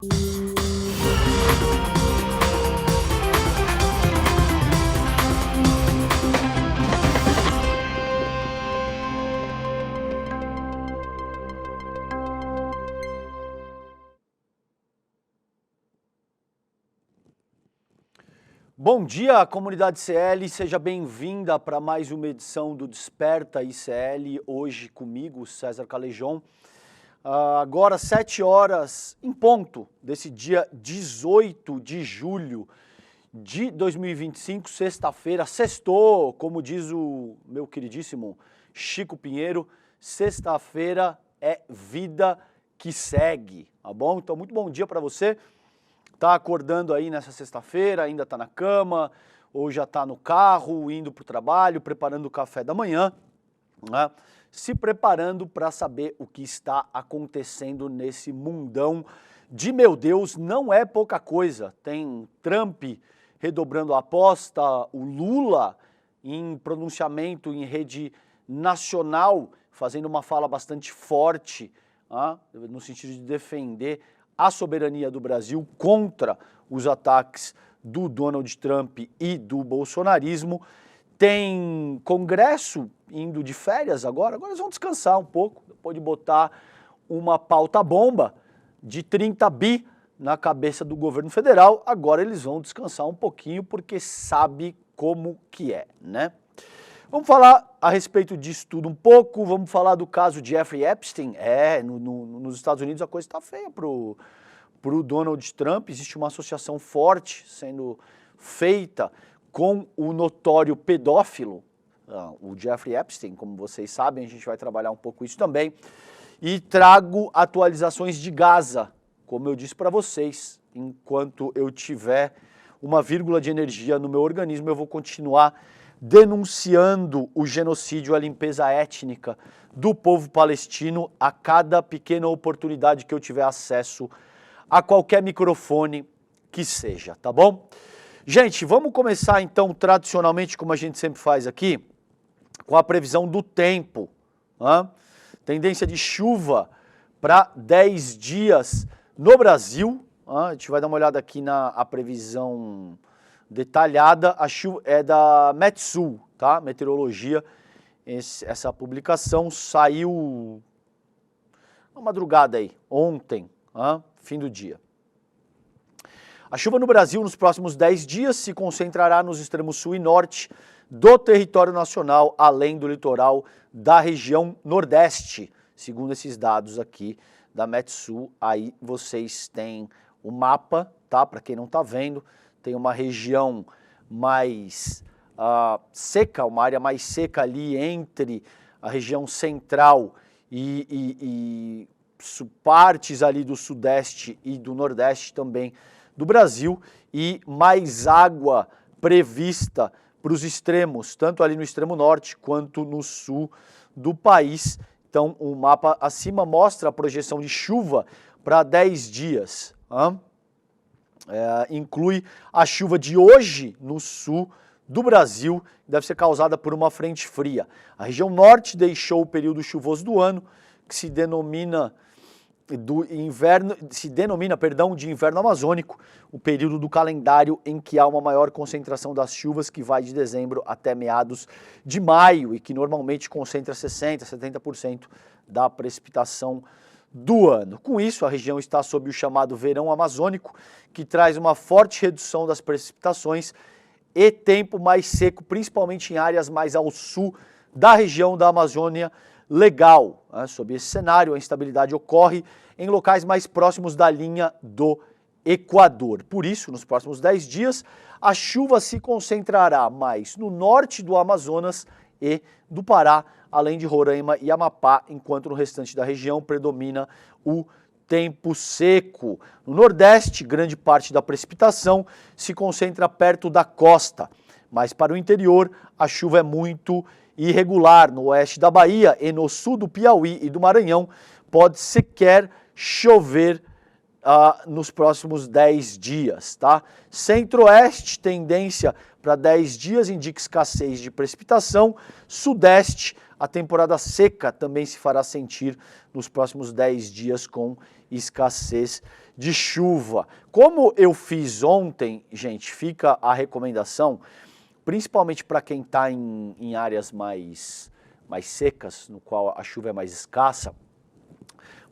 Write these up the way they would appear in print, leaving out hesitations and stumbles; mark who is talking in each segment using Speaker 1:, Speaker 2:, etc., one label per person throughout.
Speaker 1: Bom dia, comunidade ICL, seja bem-vinda para mais uma edição do Desperta ICL, hoje comigo, César Calejon. Agora 7 horas em ponto desse dia 18 de julho de 2025, sexta-feira, sextou, como diz o meu queridíssimo Chico Pinheiro, sexta-feira é vida que segue, tá bom? Então muito bom dia para você. Tá acordando aí nessa sexta-feira, ainda tá na cama, ou já tá no carro, indo pro trabalho, preparando o café da manhã, né? Se preparando para saber o que está acontecendo nesse mundão de, meu Deus, não é pouca coisa. Tem Trump redobrando a aposta, o Lula em pronunciamento em rede nacional, fazendo uma fala bastante forte, no sentido de defender a soberania do Brasil contra os ataques do Donald Trump e do bolsonarismo. Tem Congresso indo de férias agora eles vão descansar um pouco, depois de botar uma pauta bomba de 30 bi na cabeça do governo federal, agora eles vão descansar um pouquinho porque sabe como que é, né? Vamos falar a respeito disso tudo um pouco, vamos falar do caso de Jeffrey Epstein. Nos Estados Unidos a coisa está feia pro Donald Trump, existe uma associação forte sendo feita com o notório pedófilo, o Jeffrey Epstein, como vocês sabem, a gente vai trabalhar um pouco isso também. E trago atualizações de Gaza, como eu disse para vocês, enquanto eu tiver uma vírgula de energia no meu organismo, eu vou continuar denunciando o genocídio, a limpeza étnica do povo palestino a cada pequena oportunidade que eu tiver acesso a qualquer microfone que seja, tá bom? Gente, vamos começar então tradicionalmente, como a gente sempre faz aqui, com a previsão do tempo. Tendência de chuva para 10 dias no Brasil. A gente vai dar uma olhada aqui na previsão detalhada. A chuva é da Metsul, tá? Meteorologia. Essa publicação saiu na madrugada aí, ontem, fim do dia. A chuva no Brasil nos próximos 10 dias se concentrará nos extremos sul e norte do território nacional, além do litoral da região nordeste, segundo esses dados aqui da Metsul. Aí vocês têm o mapa, tá? Para quem não está vendo, tem uma região mais seca, uma área mais seca ali entre a região central e partes ali do sudeste e do nordeste também do Brasil, e mais água prevista para os extremos, tanto ali no extremo norte quanto no sul do país. Então o mapa acima mostra a projeção de chuva para 10 dias. Inclui a chuva de hoje no sul do Brasil, que deve ser causada por uma frente fria. A região norte deixou o período chuvoso do ano, que se denomina de inverno amazônico, o período do calendário em que há uma maior concentração das chuvas, que vai de dezembro até meados de maio e que normalmente concentra 60%, 70% da precipitação do ano. Com isso, a região está sob o chamado verão amazônico, que traz uma forte redução das precipitações e tempo mais seco, principalmente em áreas mais ao sul da região da Amazônia Legal. Sob esse cenário, a instabilidade ocorre em locais mais próximos da linha do Equador. Por isso, nos próximos 10 dias, a chuva se concentrará mais no norte do Amazonas e do Pará, além de Roraima e Amapá, enquanto no restante da região predomina o tempo seco. No Nordeste, grande parte da precipitação se concentra perto da costa, mas para o interior a chuva é muito irregular. No oeste da Bahia e no sul do Piauí e do Maranhão pode sequer chover nos próximos 10 dias, tá? Centro-oeste, tendência para 10 dias, indica escassez de precipitação. Sudeste, a temporada seca também se fará sentir nos próximos 10 dias com escassez de chuva. Como eu fiz ontem, gente, fica a recomendação, principalmente para quem está em áreas mais secas, no qual a chuva é mais escassa,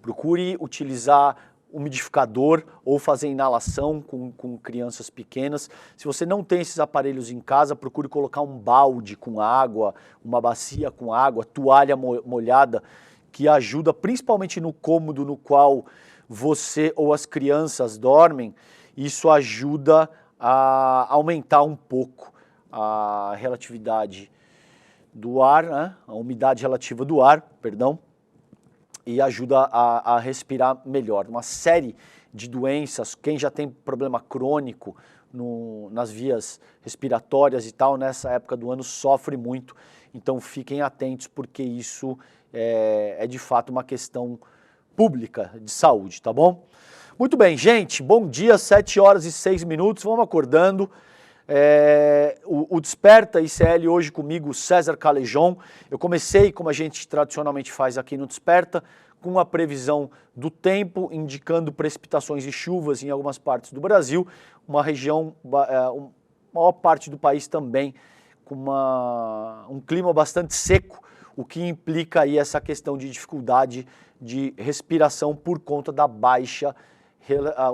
Speaker 1: procure utilizar umidificador ou fazer inalação com crianças pequenas. Se você não tem esses aparelhos em casa, procure colocar um balde com água, uma bacia com água, toalha molhada, que ajuda principalmente no cômodo no qual você ou as crianças dormem. Isso ajuda a aumentar um pouco a relatividade do ar, né? A umidade relativa do ar, perdão, e ajuda a respirar melhor. Uma série de doenças, quem já tem problema crônico nas vias respiratórias e tal, nessa época do ano sofre muito, então fiquem atentos porque isso é de fato uma questão pública de saúde, tá bom? Muito bem, gente, bom dia, 7 horas e 6 minutos, vamos acordando. O Desperta ICL hoje comigo, César Calejon. Eu comecei, como a gente tradicionalmente faz aqui no Desperta, com a previsão do tempo, indicando precipitações e chuvas em algumas partes do Brasil, uma região, maior parte do país também, com um clima bastante seco, o que implica aí essa questão de dificuldade de respiração por conta da baixa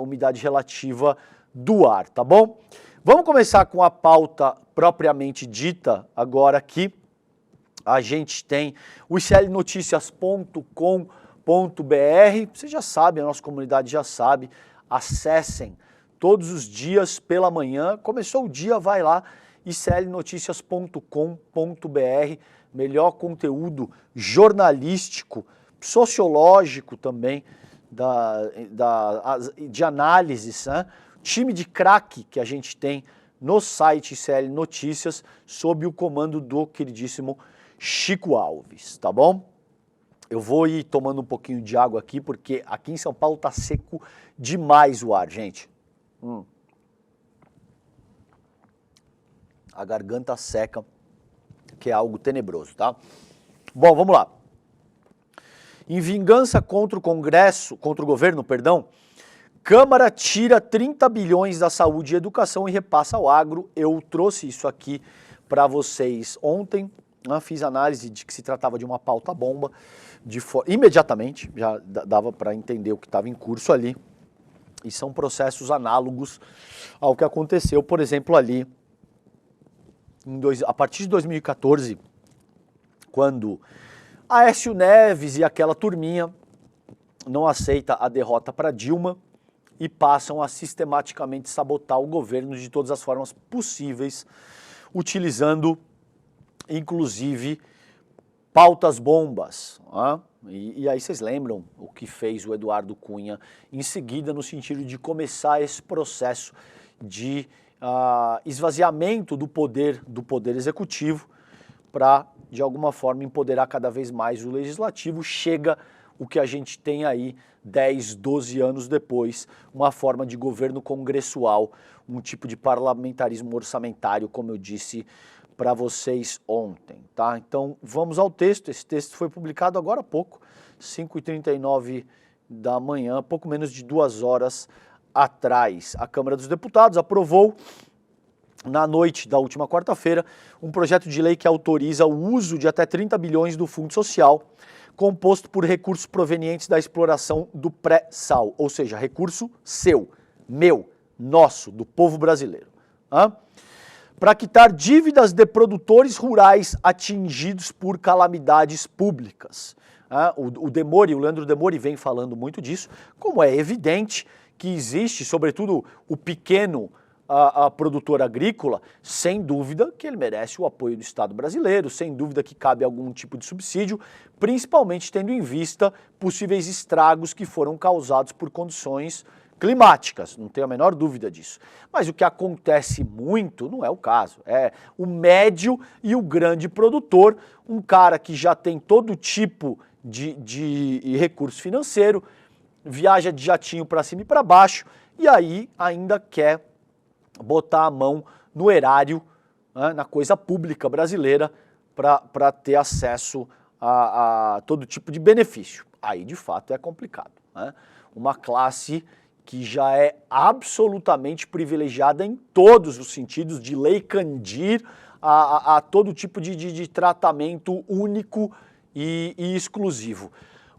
Speaker 1: umidade relativa do ar, tá bom? Vamos começar com a pauta propriamente dita agora aqui. A gente tem o iclnoticias.com.br, você já sabe, a nossa comunidade já sabe, acessem todos os dias pela manhã, começou o dia, vai lá, iclnoticias.com.br, melhor conteúdo jornalístico, sociológico também, de análises, né? Time de craque que a gente tem no site ICL Notícias, sob o comando do queridíssimo Chico Alves, tá bom? Eu vou ir tomando um pouquinho de água aqui, porque aqui em São Paulo tá seco demais o ar, gente. A garganta seca, que é algo tenebroso, tá? Bom, vamos lá. Em vingança contra o governo, Câmara tira 30 bilhões da saúde e educação e repassa ao agro. Eu trouxe isso aqui para vocês ontem, né? Fiz análise de que se tratava de uma pauta bomba, imediatamente, já dava para entender o que estava em curso ali. E são processos análogos ao que aconteceu, por exemplo, ali, a partir de 2014, quando Aécio Neves e aquela turminha não aceita a derrota para Dilma, e passam a sistematicamente sabotar o governo de todas as formas possíveis, utilizando, inclusive, pautas bombas. Né? E aí vocês lembram o que fez o Eduardo Cunha em seguida, no sentido de começar esse processo de esvaziamento do poder executivo para, de alguma forma, empoderar cada vez mais o legislativo. Chega o que a gente tem aí 10, 12 anos depois, uma forma de governo congressual, um tipo de parlamentarismo orçamentário, como eu disse para vocês ontem, tá? Então, vamos ao texto. Esse texto foi publicado agora há pouco, 5h39 da manhã, pouco menos de 2 horas atrás. A Câmara dos Deputados aprovou, na noite da última quarta-feira, um projeto de lei que autoriza o uso de até 30 bilhões do Fundo Social, composto por recursos provenientes da exploração do pré-sal, ou seja, recurso seu, meu, nosso, do povo brasileiro. Para quitar dívidas de produtores rurais atingidos por calamidades públicas. O Leandro Demori vem falando muito disso, como é evidente que existe, sobretudo o pequeno produtor agrícola, sem dúvida que ele merece o apoio do Estado brasileiro, sem dúvida que cabe algum tipo de subsídio, principalmente tendo em vista possíveis estragos que foram causados por condições climáticas, não tenho a menor dúvida disso. Mas o que acontece muito não é o caso, é o médio e o grande produtor, um cara que já tem todo tipo de recurso financeiro, viaja de jatinho para cima e para baixo, e aí ainda quer botar a mão no erário, né, na coisa pública brasileira, para ter acesso a todo tipo de benefício. Aí, de fato, é complicado. Né? Uma classe que já é absolutamente privilegiada em todos os sentidos, de lei Candir a todo tipo de tratamento único e exclusivo.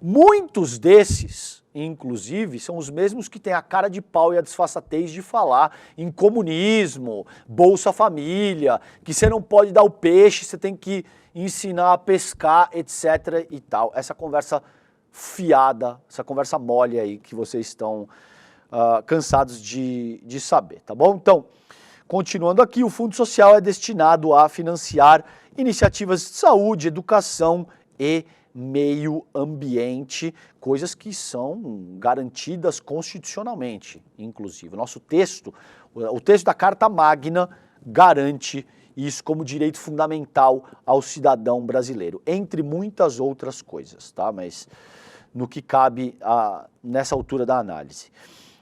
Speaker 1: Muitos desses, inclusive, são os mesmos que têm a cara de pau e a desfaçatez de falar em comunismo, Bolsa Família, que você não pode dar o peixe, você tem que ensinar a pescar, etc. e tal. Essa conversa fiada, essa conversa mole aí que vocês estão cansados de saber, tá bom? Então, continuando aqui, o Fundo Social é destinado a financiar iniciativas de saúde, educação e meio ambiente, coisas que são garantidas constitucionalmente, inclusive. Nosso texto, o texto da Carta Magna garante isso como direito fundamental ao cidadão brasileiro, entre muitas outras coisas, tá? Mas no que cabe nessa altura da análise.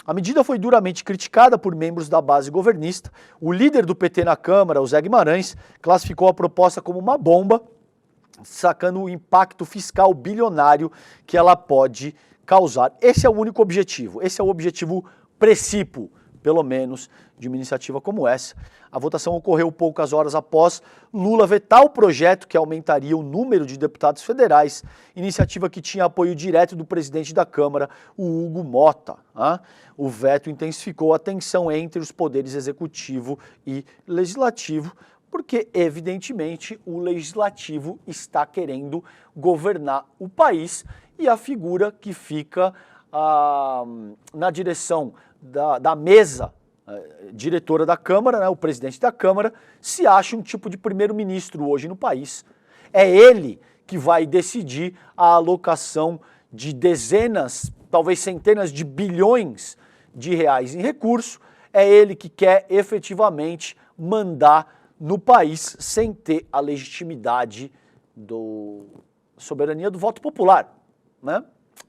Speaker 1: A medida foi duramente criticada por membros da base governista. O líder do PT na Câmara, o Zé Guimarães, classificou a proposta como uma bomba, sacando o impacto fiscal bilionário que ela pode causar. Esse é o único objetivo, esse é o objetivo precípuo, pelo menos, de uma iniciativa como essa. A votação ocorreu poucas horas após Lula vetar o projeto que aumentaria o número de deputados federais, iniciativa que tinha apoio direto do presidente da Câmara, o Hugo Mota. O veto intensificou a tensão entre os poderes executivo e legislativo, porque, evidentemente, o legislativo está querendo governar o país e a figura que fica na direção da mesa diretora da Câmara, né, o presidente da Câmara, se acha um tipo de primeiro-ministro hoje no país. É ele que vai decidir a alocação de dezenas, talvez centenas de bilhões de reais em recurso. É ele que quer efetivamente mandar no país sem ter a legitimidade soberania do voto popular, né?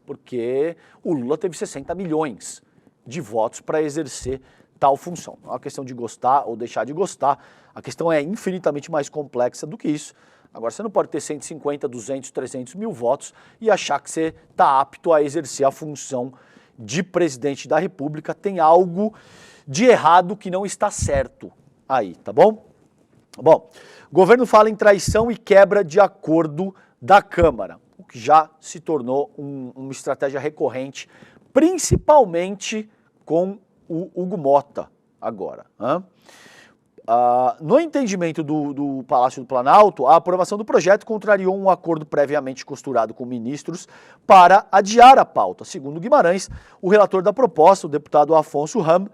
Speaker 1: Porque o Lula teve 60 milhões de votos para exercer tal função. Não é uma questão de gostar ou deixar de gostar, a questão é infinitamente mais complexa do que isso. Agora, você não pode ter 150, 200, 300 mil votos e achar que você está apto a exercer a função de presidente da República. Tem algo de errado que não está certo aí, tá bom? Bom, o governo fala em traição e quebra de acordo da Câmara, o que já se tornou uma estratégia recorrente, principalmente com o Hugo Mota agora. No entendimento do Palácio do Planalto, a aprovação do projeto contrariou um acordo previamente costurado com ministros para adiar a pauta. Segundo Guimarães, o relator da proposta, o deputado Afonso Ram,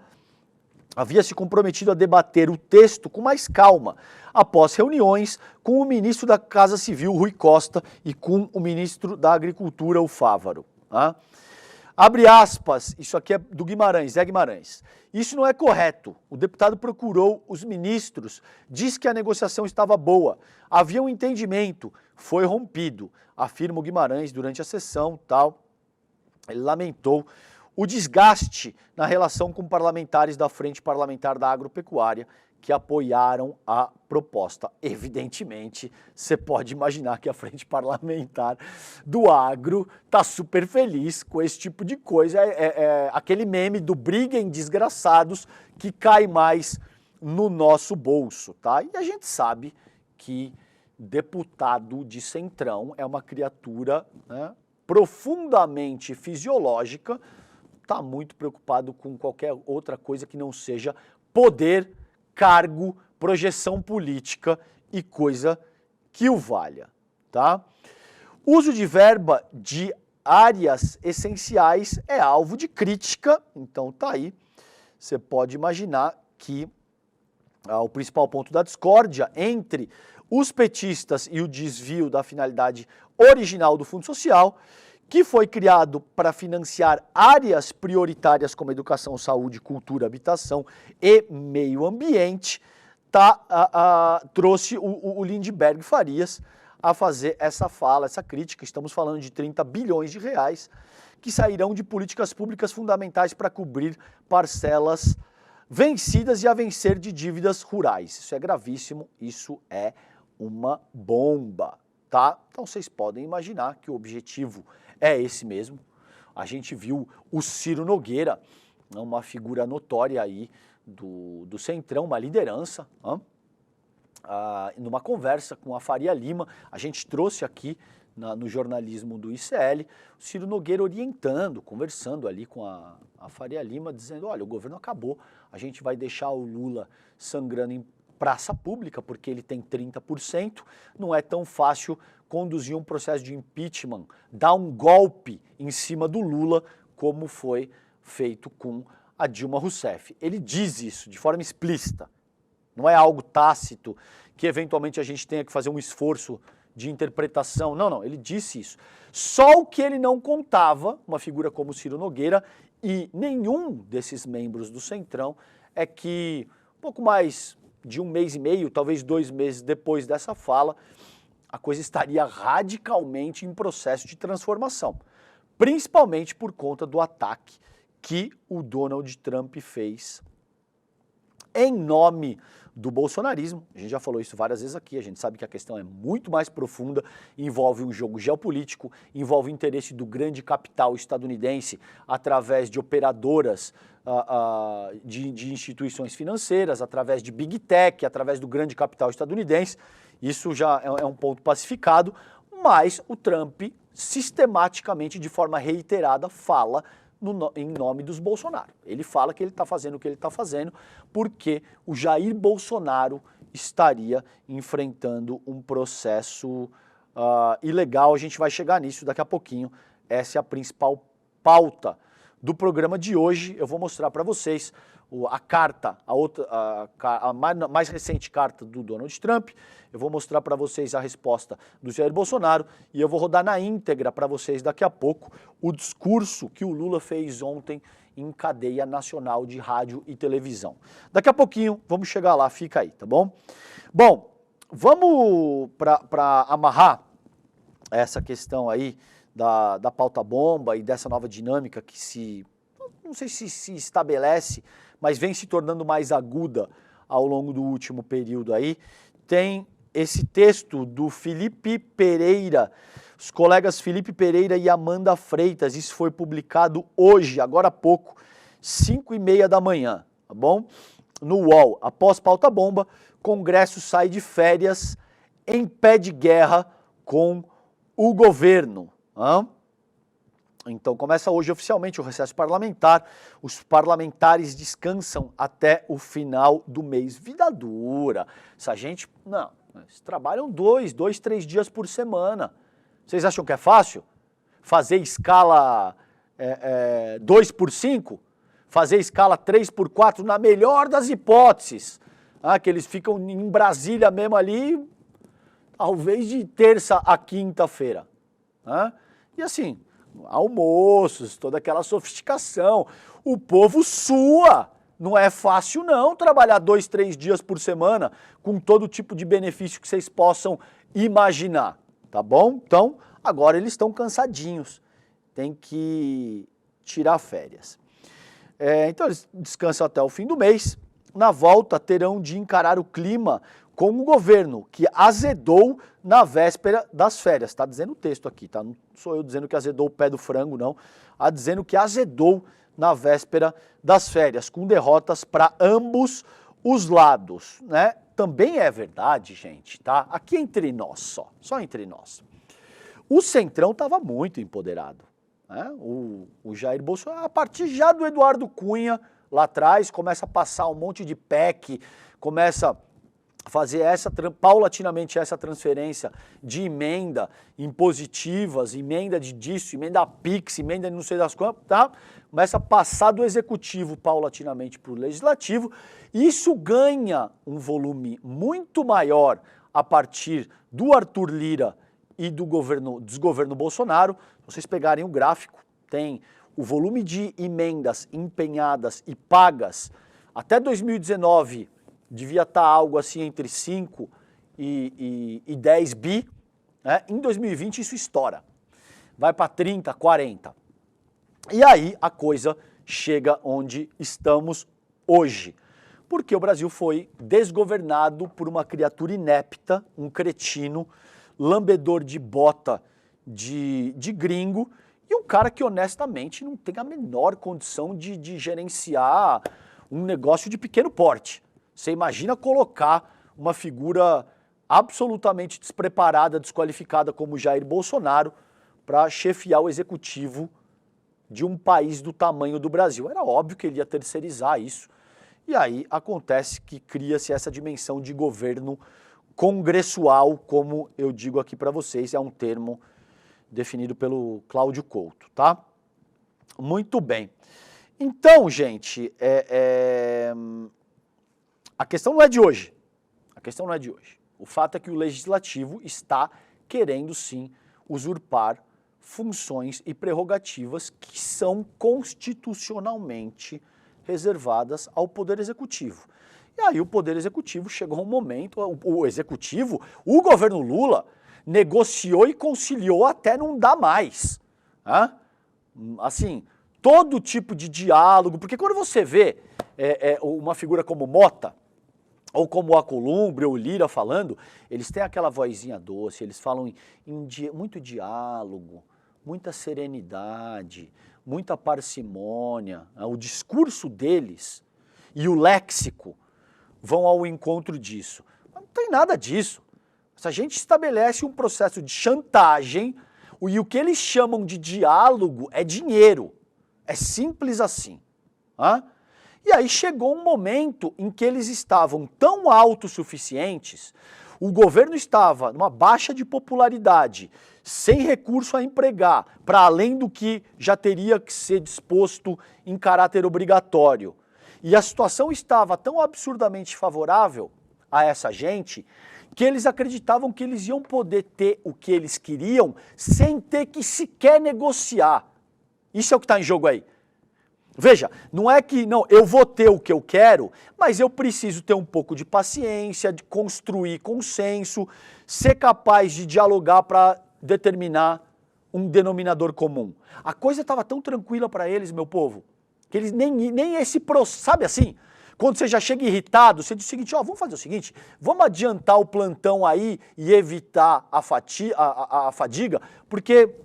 Speaker 1: havia se comprometido a debater o texto com mais calma, após reuniões com o ministro da Casa Civil, Rui Costa, e com o ministro da Agricultura, o Fávaro. Abre aspas, isso aqui é do Guimarães, Zé Guimarães. Isso não é correto. O deputado procurou os ministros, disse que a negociação estava boa, havia um entendimento, foi rompido, afirma o Guimarães durante a sessão, tal. Ele lamentou o desgaste na relação com parlamentares da Frente Parlamentar da Agropecuária que apoiaram a proposta. Evidentemente, você pode imaginar que a Frente Parlamentar do Agro está super feliz com esse tipo de coisa. É aquele meme do briguem desgraçados que cai mais no nosso bolso, tá? E a gente sabe que deputado de centrão é uma criatura, né, profundamente fisiológica, está muito preocupado com qualquer outra coisa que não seja poder, cargo, projeção política e coisa que o valha, tá? Uso de verba de áreas essenciais é alvo de crítica, então tá aí. Você pode imaginar que o principal ponto da discórdia entre os petistas e o desvio da finalidade original do Fundo Social, que foi criado para financiar áreas prioritárias como educação, saúde, cultura, habitação e meio ambiente, trouxe o Lindbergh Farias a fazer essa fala, essa crítica. Estamos falando de 30 bilhões de reais que sairão de políticas públicas fundamentais para cobrir parcelas vencidas e a vencer de dívidas rurais. Isso é gravíssimo, isso é uma bomba, tá? Então vocês podem imaginar que o objetivo é esse mesmo. A gente viu o Ciro Nogueira uma figura notória aí do Centrão, uma liderança, numa conversa com a Faria Lima. A gente trouxe aqui no jornalismo do ICL, o Ciro Nogueira orientando, conversando ali com a Faria Lima, dizendo, olha, o governo acabou, a gente vai deixar o Lula sangrando em praça pública, porque ele tem 30%, não é tão fácil conduzir um processo de impeachment, dar um golpe em cima do Lula, como foi feito com a Dilma Rousseff. Ele diz isso de forma explícita, não é algo tácito, que eventualmente a gente tenha que fazer um esforço de interpretação, não, ele disse isso. Só o que ele não contava, uma figura como Ciro Nogueira e nenhum desses membros do Centrão, é que pouco mais de 1 mês e meio, talvez 2 meses depois dessa fala, a coisa estaria radicalmente em processo de transformação, principalmente por conta do ataque que o Donald Trump fez em nome do bolsonarismo. A gente já falou isso várias vezes aqui, a gente sabe que a questão é muito mais profunda, envolve um jogo geopolítico, envolve o interesse do grande capital estadunidense através de operadoras de instituições financeiras, através de Big Tech, através do grande capital estadunidense. Isso já é um ponto pacificado, mas o Trump sistematicamente, de forma reiterada, fala em nome dos Bolsonaro. Ele fala que ele está fazendo o que ele está fazendo porque o Jair Bolsonaro estaria enfrentando um processo ilegal. A gente vai chegar nisso daqui a pouquinho. Essa é a principal pauta do programa de hoje. Eu vou mostrar para vocês a carta, a mais recente carta do Donald Trump. Eu vou mostrar para vocês a resposta do Jair Bolsonaro e eu vou rodar na íntegra para vocês daqui a pouco o discurso que o Lula fez ontem em cadeia nacional de rádio e televisão. Daqui a pouquinho vamos chegar lá, fica aí, tá bom? Bom, vamos para amarrar essa questão aí da pauta bomba e dessa nova dinâmica que não sei se estabelece, mas vem se tornando mais aguda ao longo do último período aí. Tem esse texto do Felipe Pereira, os colegas Felipe Pereira e Amanda Freitas, isso foi publicado hoje, agora há pouco, 5h30 da manhã, tá bom? No UOL, após pauta bomba, Congresso sai de férias em pé de guerra com o governo. Então começa hoje oficialmente o recesso parlamentar, os parlamentares descansam até o final do mês. Vida dura, essa gente, não, eles trabalham 3 dias por semana. Vocês acham que é fácil? Fazer escala 2x5? Fazer escala 3x4 na melhor das hipóteses, que eles ficam em Brasília mesmo ali, talvez de terça a quinta-feira. E assim, almoços, toda aquela sofisticação. O povo sua. Não é fácil não trabalhar 2, 3 dias por semana com todo tipo de benefício que vocês possam imaginar, tá bom? Então, agora eles estão cansadinhos, tem que tirar férias. Então eles descansam até o fim do mês. Na volta terão de encarar o clima com o governo, que azedou na véspera das férias. Está dizendo o texto aqui, tá? Não sou eu dizendo que azedou o pé do frango, não. Dizendo que azedou na véspera das férias, com derrotas para ambos os lados, né? Também é verdade, gente, tá? Aqui entre nós só entre nós. O Centrão estava muito empoderado, né? O Jair Bolsonaro, a partir já do Eduardo Cunha, lá atrás, começa a passar um monte de PEC, começa fazer paulatinamente essa transferência de emenda impositivas, emenda disso, emenda PIX, emenda de não sei das quantas, tá? Começa a passar do executivo paulatinamente para o legislativo, e isso ganha um volume muito maior a partir do Arthur Lira e do desgoverno Bolsonaro. Se vocês pegarem o gráfico, tem o volume de emendas empenhadas e pagas até 2019, devia estar algo assim entre 5 e 10 bi, né? Em 2020 isso estoura, vai para 30, 40. E aí a coisa chega onde estamos hoje, porque o Brasil foi desgovernado por uma criatura inepta, um cretino, lambedor de bota de gringo, e um cara que honestamente não tem a menor condição de gerenciar um negócio de pequeno porte. Você imagina colocar uma figura absolutamente despreparada, desqualificada como Jair Bolsonaro para chefiar o executivo de um país do tamanho do Brasil. Era óbvio que ele ia terceirizar isso. E aí acontece que cria-se essa dimensão de governo congressual, como eu digo aqui para vocês, é um termo definido pelo Cláudio Couto, tá? Muito bem. Então, gente, a questão não é de hoje. A questão não é de hoje. O fato é que o Legislativo está querendo, sim, usurpar funções e prerrogativas que são constitucionalmente reservadas ao Poder Executivo. E aí o Poder Executivo chegou a um momento, o Executivo, o governo Lula, negociou e conciliou até não dar mais. Né? Assim, todo tipo de diálogo, porque quando você vê uma figura como Mota, ou como o Alcolumbre ou o Lira falando, eles têm aquela vozinha doce, eles falam muito diálogo, muita serenidade, muita parcimônia. O discurso deles e o léxico vão ao encontro disso. Mas não tem nada disso. Se a gente estabelece um processo de chantagem, e o que eles chamam de diálogo é dinheiro. É simples assim. E aí chegou um momento em que eles estavam tão autossuficientes, o governo estava numa baixa de popularidade, sem recurso a empregar, para além do que já teria que ser disposto em caráter obrigatório. E a situação estava tão absurdamente favorável a essa gente, que eles acreditavam que eles iam poder ter o que eles queriam sem ter que sequer negociar. Isso é o que está em jogo aí. Veja, não é que não, eu vou ter o que eu quero, mas eu preciso ter um pouco de paciência, de construir consenso, ser capaz de dialogar para determinar um denominador comum. A coisa estava tão tranquila para eles, meu povo, que eles nem esse processo, sabe assim? Quando você já chega irritado, você diz o seguinte, vamos fazer o seguinte, vamos adiantar o plantão aí e evitar a fadiga, porque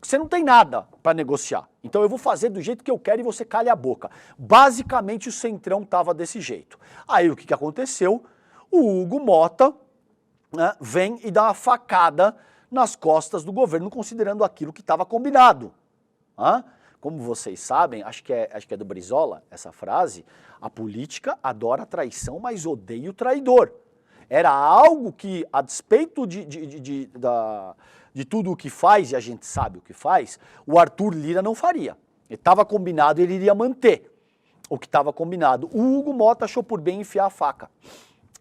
Speaker 1: você não tem nada para negociar. Então eu vou fazer do jeito que eu quero e você calha a boca. Basicamente o Centrão estava desse jeito. Aí o que aconteceu? O Hugo Mota, né, vem e dá uma facada nas costas do governo, considerando aquilo que estava combinado. Como vocês sabem, acho que é do Brizola essa frase, a política adora a traição, mas odeia o traidor. Era algo que, a despeito de tudo o que faz, e a gente sabe o que faz, o Arthur Lira não faria. Ele estava combinado, ele iria manter o que estava combinado. O Hugo Mota achou por bem enfiar a faca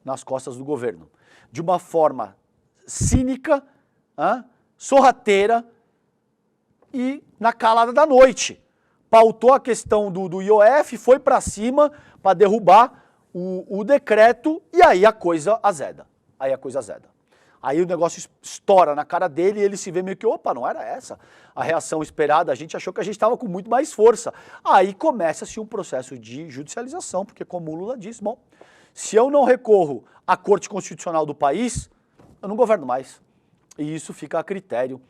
Speaker 1: nas costas do governo. De uma forma cínica, sorrateira e na calada da noite. Pautou a questão do IOF, foi para cima para derrubar o decreto e aí a coisa azeda. Aí o negócio estoura na cara dele e ele se vê meio que, opa, não era essa a reação esperada, a gente achou que a gente estava com muito mais força. Aí começa-se um processo de judicialização, porque como o Lula disse, bom, se eu não recorro à Corte Constitucional do país, eu não governo mais. E isso fica a critério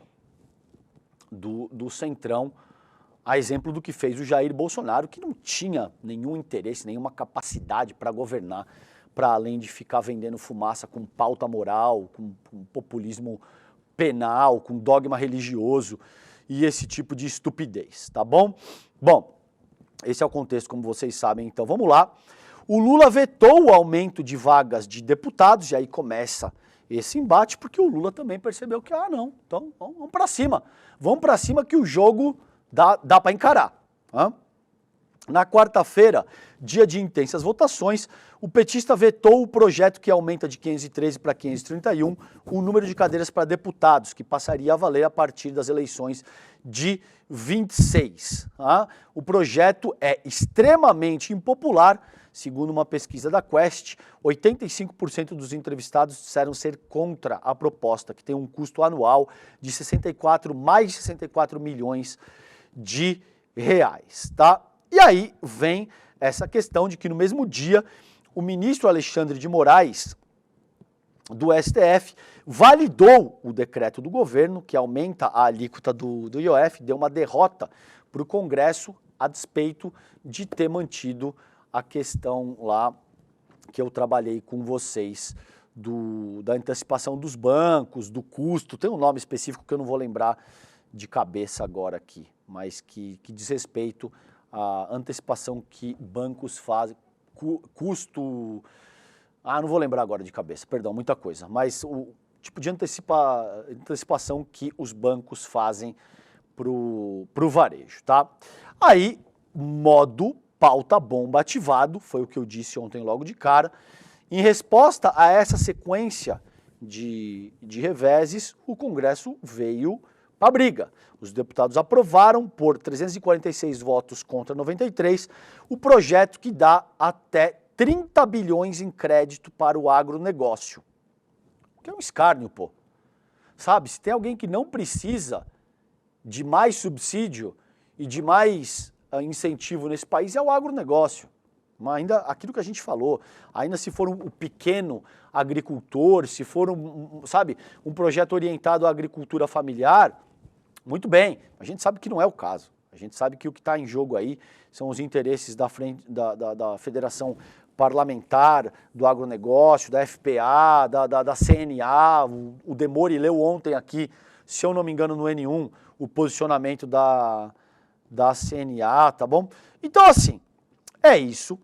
Speaker 1: do Centrão, a exemplo do que fez o Jair Bolsonaro, que não tinha nenhum interesse, nenhuma capacidade para governar, para além de ficar vendendo fumaça com pauta moral, com populismo penal, com dogma religioso e esse tipo de estupidez, tá bom? Bom, esse é o contexto, como vocês sabem, então vamos lá. O Lula vetou o aumento de vagas de deputados, e aí começa esse embate, porque o Lula também percebeu que, não, então vamos para cima que o jogo dá para encarar. Na quarta-feira, dia de intensas votações, o petista vetou o projeto que aumenta de 513 para 531 o número de cadeiras para deputados, que passaria a valer a partir das eleições de 26. O projeto é extremamente impopular, segundo uma pesquisa da Quest, 85% dos entrevistados disseram ser contra a proposta, que tem um custo anual de mais de 64 milhões de reais, tá? E aí vem essa questão de que no mesmo dia o ministro Alexandre de Moraes do STF validou o decreto do governo que aumenta a alíquota do IOF, deu uma derrota para o Congresso a despeito de ter mantido a questão lá que eu trabalhei com vocês da antecipação dos bancos, do custo, tem um nome específico que eu não vou lembrar de cabeça agora aqui, mas que diz respeito à antecipação que bancos fazem, custo... não vou lembrar agora de cabeça, perdão, muita coisa, mas o tipo de antecipação que os bancos fazem pro varejo, tá? Aí, modo pauta bomba ativado, foi o que eu disse ontem logo de cara. Em resposta a essa sequência de reveses, o Congresso veio para a briga. Os deputados aprovaram, por 346 votos contra 93, o projeto que dá até 30 bilhões em crédito para o agronegócio. Que é um escárnio, pô. Sabe, se tem alguém que não precisa de mais subsídio e de mais incentivo nesse país, é o agronegócio. Mas ainda aquilo que a gente falou, ainda se for um pequeno agricultor, se for um projeto orientado à agricultura familiar, muito bem. A gente sabe que não é o caso. A gente sabe que o que está em jogo aí são os interesses da Federação Parlamentar, do agronegócio, da FPA, da CNA. O Demore leu ontem aqui, se eu não me engano, no N1, o posicionamento da CNA, tá bom? Então, assim, é isso.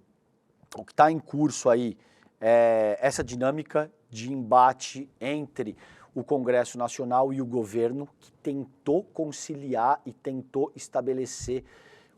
Speaker 1: O que está em curso aí é essa dinâmica de embate entre o Congresso Nacional e o governo, que tentou conciliar e tentou estabelecer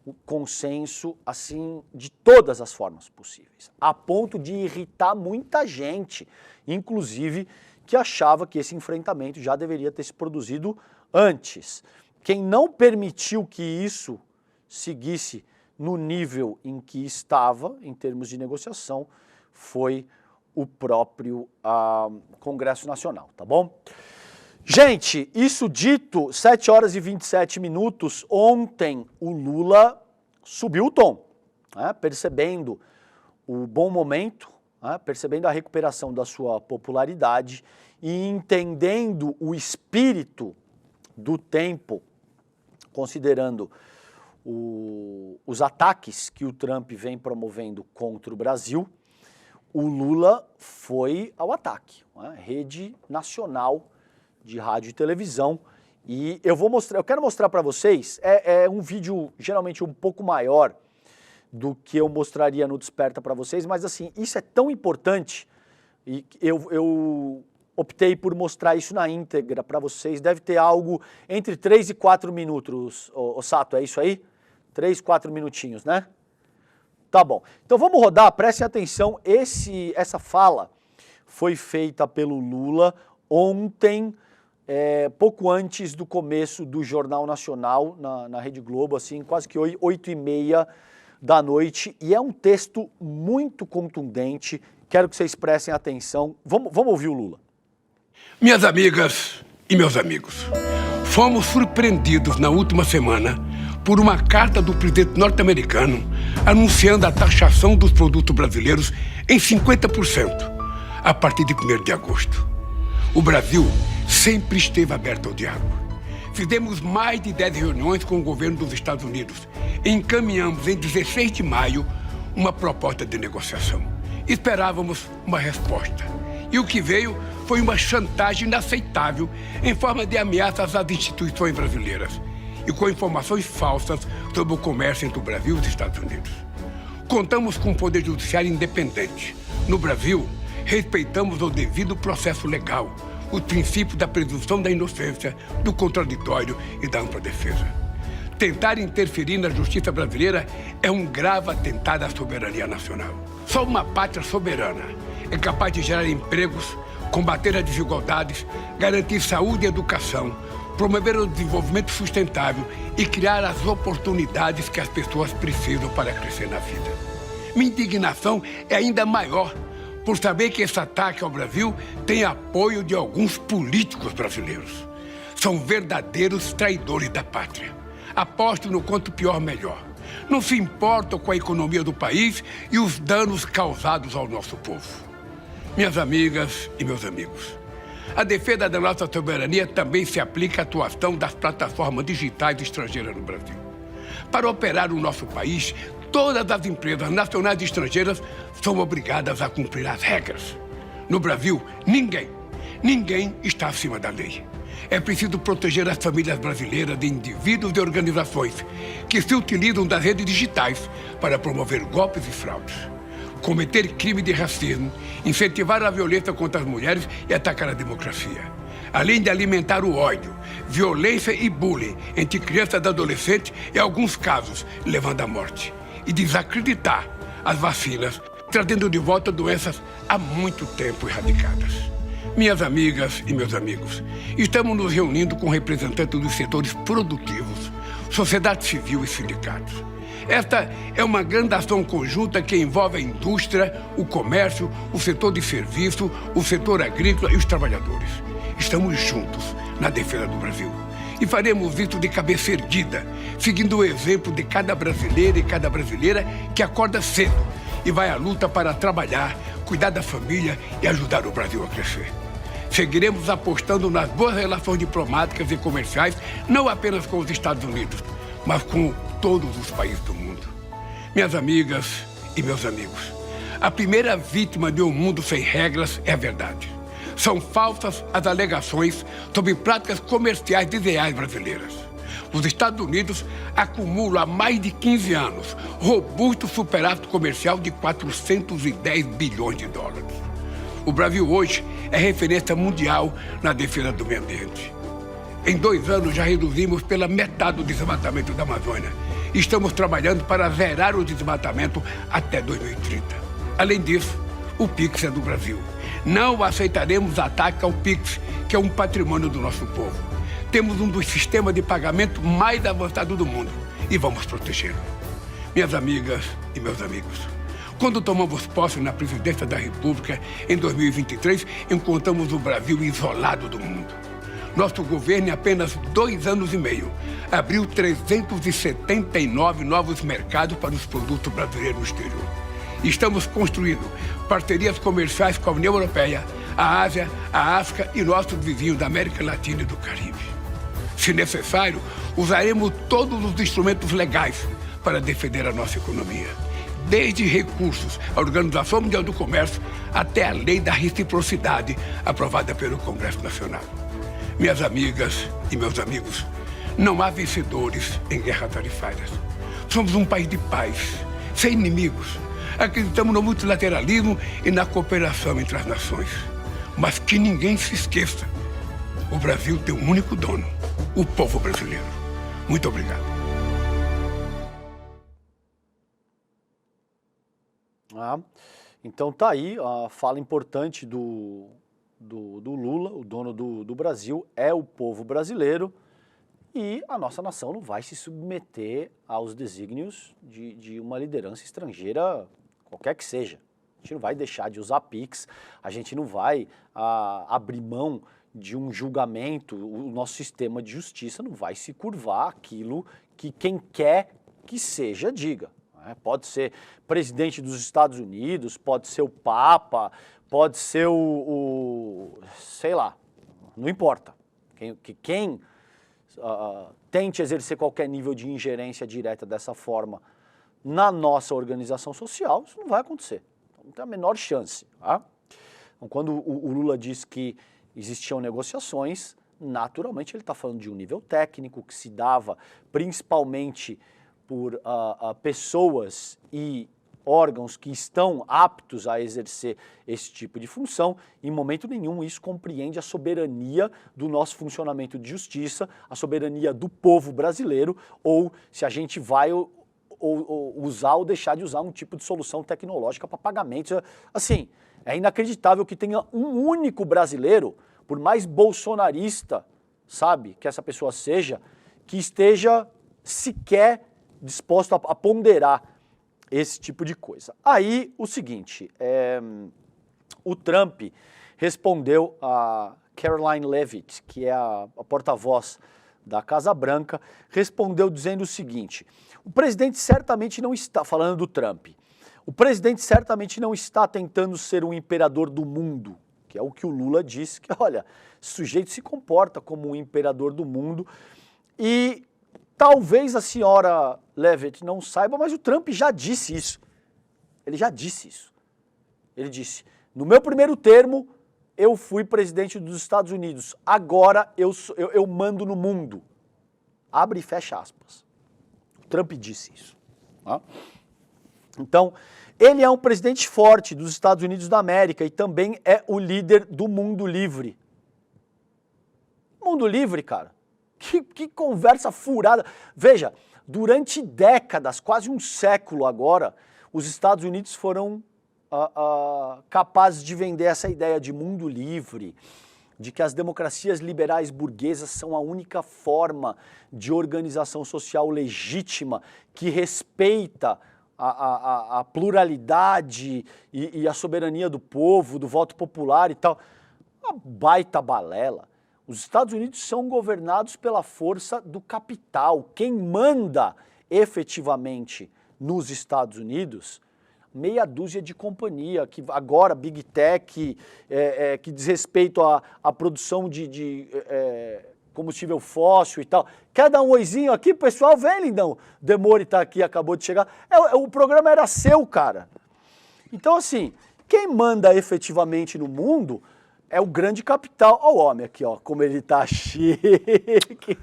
Speaker 1: o consenso, assim, de todas as formas possíveis, a ponto de irritar muita gente, inclusive que achava que esse enfrentamento já deveria ter se produzido antes. Quem não permitiu que isso seguisse no nível em que estava, em termos de negociação, foi o próprio Congresso Nacional, tá bom? Gente, isso dito, 7 horas e 27 minutos, ontem o Lula subiu o tom, né, percebendo o bom momento, né, percebendo a recuperação da sua popularidade e entendendo o espírito do tempo, considerando os ataques que o Trump vem promovendo contra o Brasil, o Lula foi ao ataque, né? Rede nacional de rádio e televisão, e eu quero mostrar para vocês, é um vídeo geralmente um pouco maior do que eu mostraria no Desperta para vocês, mas assim, isso é tão importante, e eu optei por mostrar isso na íntegra para vocês, deve ter algo entre 3 e 4 minutos, ô Sato, é isso aí? 3, 4 minutinhos, né? Tá bom. Então vamos rodar, prestem atenção, essa fala foi feita pelo Lula ontem, pouco antes do começo do Jornal Nacional, na Rede Globo, assim, quase que 8h30 da noite, e é um texto muito contundente, quero que vocês prestem atenção. Vamos ouvir o Lula.
Speaker 2: Minhas amigas e meus amigos, fomos surpreendidos na última semana por uma carta do presidente norte-americano anunciando a taxação dos produtos brasileiros em 50% a partir de 1º de agosto. O Brasil sempre esteve aberto ao diálogo. Fizemos mais de 10 reuniões com o governo dos Estados Unidos e encaminhamos em 16 de maio uma proposta de negociação. Esperávamos uma resposta. E o que veio foi uma chantagem inaceitável em forma de ameaças às instituições brasileiras e com informações falsas sobre o comércio entre o Brasil e os Estados Unidos. Contamos com um poder judiciário independente. No Brasil, respeitamos o devido processo legal, o princípio da presunção da inocência, do contraditório e da ampla defesa. Tentar interferir na justiça brasileira é um grave atentado à soberania nacional. Só uma pátria soberana é capaz de gerar empregos, combater as desigualdades, garantir saúde e educação, promover o desenvolvimento sustentável e criar as oportunidades que as pessoas precisam para crescer na vida. Minha indignação é ainda maior por saber que esse ataque ao Brasil tem apoio de alguns políticos brasileiros. São verdadeiros traidores da pátria. Apostam no quanto pior, melhor. Não se importam com a economia do país e os danos causados ao nosso povo. Minhas amigas e meus amigos, a defesa da nossa soberania também se aplica à atuação das plataformas digitais estrangeiras no Brasil. Para operar o nosso país, todas as empresas nacionais e estrangeiras são obrigadas a cumprir as regras. No Brasil, ninguém está acima da lei. É preciso proteger as famílias brasileiras de indivíduos e organizações que se utilizam das redes digitais para promover golpes e fraudes, cometer crime de racismo, incentivar a violência contra as mulheres e atacar a democracia. Além de alimentar o ódio, violência e bullying entre crianças e adolescentes, em alguns casos, levando à morte. E desacreditar as vacinas, trazendo de volta doenças há muito tempo erradicadas. Minhas amigas e meus amigos, estamos nos reunindo com representantes dos setores produtivos, sociedade civil e sindicatos. Esta é uma grande ação conjunta que envolve a indústria, o comércio, o setor de serviço, o setor agrícola e os trabalhadores. Estamos juntos na defesa do Brasil. E faremos isso de cabeça erguida, seguindo o exemplo de cada brasileiro e cada brasileira que acorda cedo e vai à luta para trabalhar, cuidar da família e ajudar o Brasil a crescer. Seguiremos apostando nas boas relações diplomáticas e comerciais, não apenas com os Estados Unidos, mas com todos os países do mundo. Minhas amigas e meus amigos, a primeira vítima de um mundo sem regras é a verdade. São falsas as alegações sobre práticas comerciais desleais brasileiras. Os Estados Unidos acumulam há mais de 15 anos robusto superávit comercial de 410 bilhões de dólares. O Brasil hoje é referência mundial na defesa do meio ambiente. Em 2 anos já reduzimos pela metade o desmatamento da Amazônia. Estamos trabalhando para zerar o desmatamento até 2030. Além disso, o Pix é do Brasil. Não aceitaremos ataque ao Pix, que é um patrimônio do nosso povo. Temos um dos sistemas de pagamento mais avançados do mundo e vamos protegê-lo. Minhas amigas e meus amigos, quando tomamos posse na presidência da República, em 2023, encontramos o Brasil isolado do mundo. Nosso governo, em apenas 2 anos e meio, abriu 379 novos mercados para os produtos brasileiros no exterior. Estamos construindo parcerias comerciais com a União Europeia, a Ásia, a África e nossos vizinhos da América Latina e do Caribe. Se necessário, usaremos todos os instrumentos legais para defender a nossa economia, desde recursos à Organização Mundial do Comércio até a Lei da Reciprocidade, aprovada pelo Congresso Nacional. Minhas amigas e meus amigos, não há vencedores em guerras tarifárias. Somos um país de paz, sem inimigos. Acreditamos no multilateralismo e na cooperação entre as nações. Mas que ninguém se esqueça, o Brasil tem um único dono, o povo brasileiro. Muito obrigado.
Speaker 1: Então tá aí a fala importante do Lula, o dono do Brasil é o povo brasileiro e a nossa nação não vai se submeter aos desígnios de uma liderança estrangeira, qualquer que seja. A gente não vai deixar de usar Pix, a gente não vai abrir mão de um julgamento, o nosso sistema de justiça não vai se curvar àquilo que quem quer que seja diga. Pode ser presidente dos Estados Unidos, pode ser o Papa, pode ser sei lá, não importa. Quem tente exercer qualquer nível de ingerência direta dessa forma na nossa organização social, isso não vai acontecer. Não tem a menor chance. Tá? Então, quando o Lula diz que existiam negociações, naturalmente ele está falando de um nível técnico que se dava principalmente por pessoas e órgãos que estão aptos a exercer esse tipo de função. Em momento nenhum isso compreende a soberania do nosso funcionamento de justiça, a soberania do povo brasileiro, ou se a gente vai usar ou deixar de usar um tipo de solução tecnológica para pagamentos. Assim, é inacreditável que tenha um único brasileiro, por mais bolsonarista, sabe, que essa pessoa seja, que esteja sequer disposto a ponderar esse tipo de coisa. Aí, o seguinte, o Trump respondeu a Caroline Leavitt, que é a porta-voz da Casa Branca, respondeu dizendo o seguinte: o presidente certamente não está, falando do Trump, O presidente certamente não está tentando ser um imperador do mundo, que é o que o Lula disse, que olha, esse sujeito se comporta como um imperador do mundo e talvez a senhora Leavitt não saiba, mas o Trump já disse isso. Ele já disse isso. Ele disse, no meu primeiro termo, eu fui presidente dos Estados Unidos, agora eu mando no mundo. Abre e fecha aspas. O Trump disse isso. Tá? Então, ele é um presidente forte dos Estados Unidos da América e também é o líder do mundo livre. Mundo livre, cara. Que conversa furada. Veja, durante décadas, quase um século agora, os Estados Unidos foram capazes de vender essa ideia de mundo livre, de que as democracias liberais burguesas são a única forma de organização social legítima que respeita a pluralidade e a soberania do povo, do voto popular e tal. Uma baita balela. Os Estados Unidos são governados pela força do capital. Quem manda efetivamente nos Estados Unidos, meia dúzia de companhia, que agora Big Tech, que diz respeito à produção de combustível fóssil e tal. Quer dar um oizinho aqui, pessoal? Vem, lindão. Demore tá aqui, acabou de chegar. O programa era seu, cara. Então, assim, quem manda efetivamente no mundo é o grande capital. Olha o homem aqui, ó, como ele tá chique.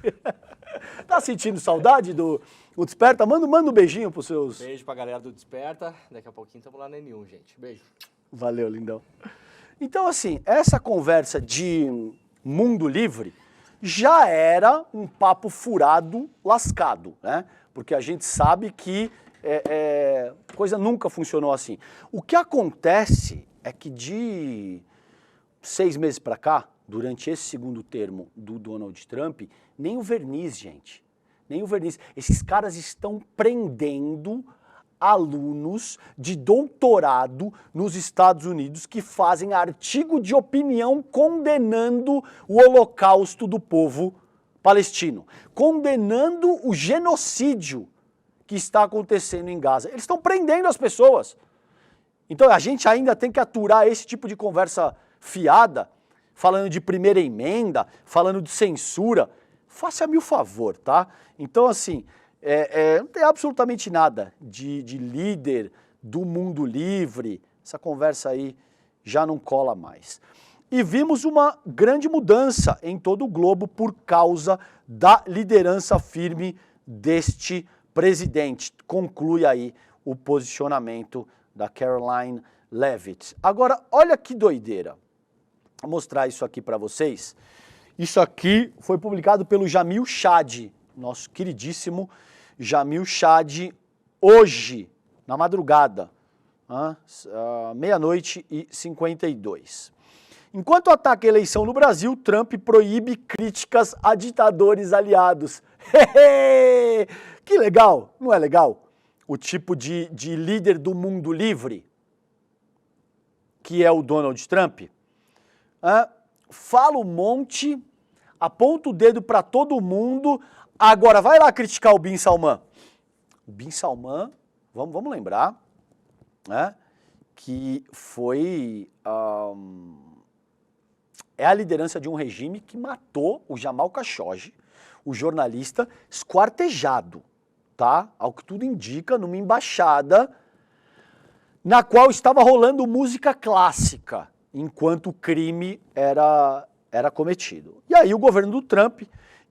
Speaker 1: Tá sentindo saudade do Desperta? Manda um beijinho pros seus...
Speaker 3: Beijo pra galera do Desperta. Daqui a pouquinho estamos lá no N1, gente. Beijo.
Speaker 1: Valeu, lindão. Então, assim, essa conversa de mundo livre já era um papo furado, lascado, né? Porque a gente sabe que coisa nunca funcionou assim. O que acontece é que de 6 meses para cá, durante esse segundo termo do Donald Trump, nem o verniz, gente, nem o verniz. Esses caras estão prendendo alunos de doutorado nos Estados Unidos que fazem artigo de opinião condenando o holocausto do povo palestino, condenando o genocídio que está acontecendo em Gaza. Eles estão prendendo as pessoas. Então a gente ainda tem que aturar esse tipo de conversa fiada, falando de primeira emenda, falando de censura. Faça-me o favor, tá? Então, assim, não tem absolutamente nada de líder do mundo livre. Essa conversa aí já não cola mais. E vimos uma grande mudança em todo o globo por causa da liderança firme deste presidente. Conclui aí o posicionamento da Karoline Leavitt. Agora, olha que doideira. Vou mostrar isso aqui para vocês. Isso aqui foi publicado pelo Jamil Chad, nosso queridíssimo Jamil Chad, hoje, na madrugada, meia-noite e 52. Enquanto ataca a eleição no Brasil, Trump proíbe críticas a ditadores aliados. Que legal, não é legal? O tipo de líder do mundo livre, que é o Donald Trump, fala um monte, aponta o dedo para todo mundo, agora vai lá criticar o Bin Salman. O Bin Salman, vamos lembrar, né, que foi... é a liderança de um regime que matou o Jamal Khashoggi, o jornalista, esquartejado, tá? Ao que tudo indica, numa embaixada na qual estava rolando música clássica, enquanto o crime era cometido. E aí o governo do Trump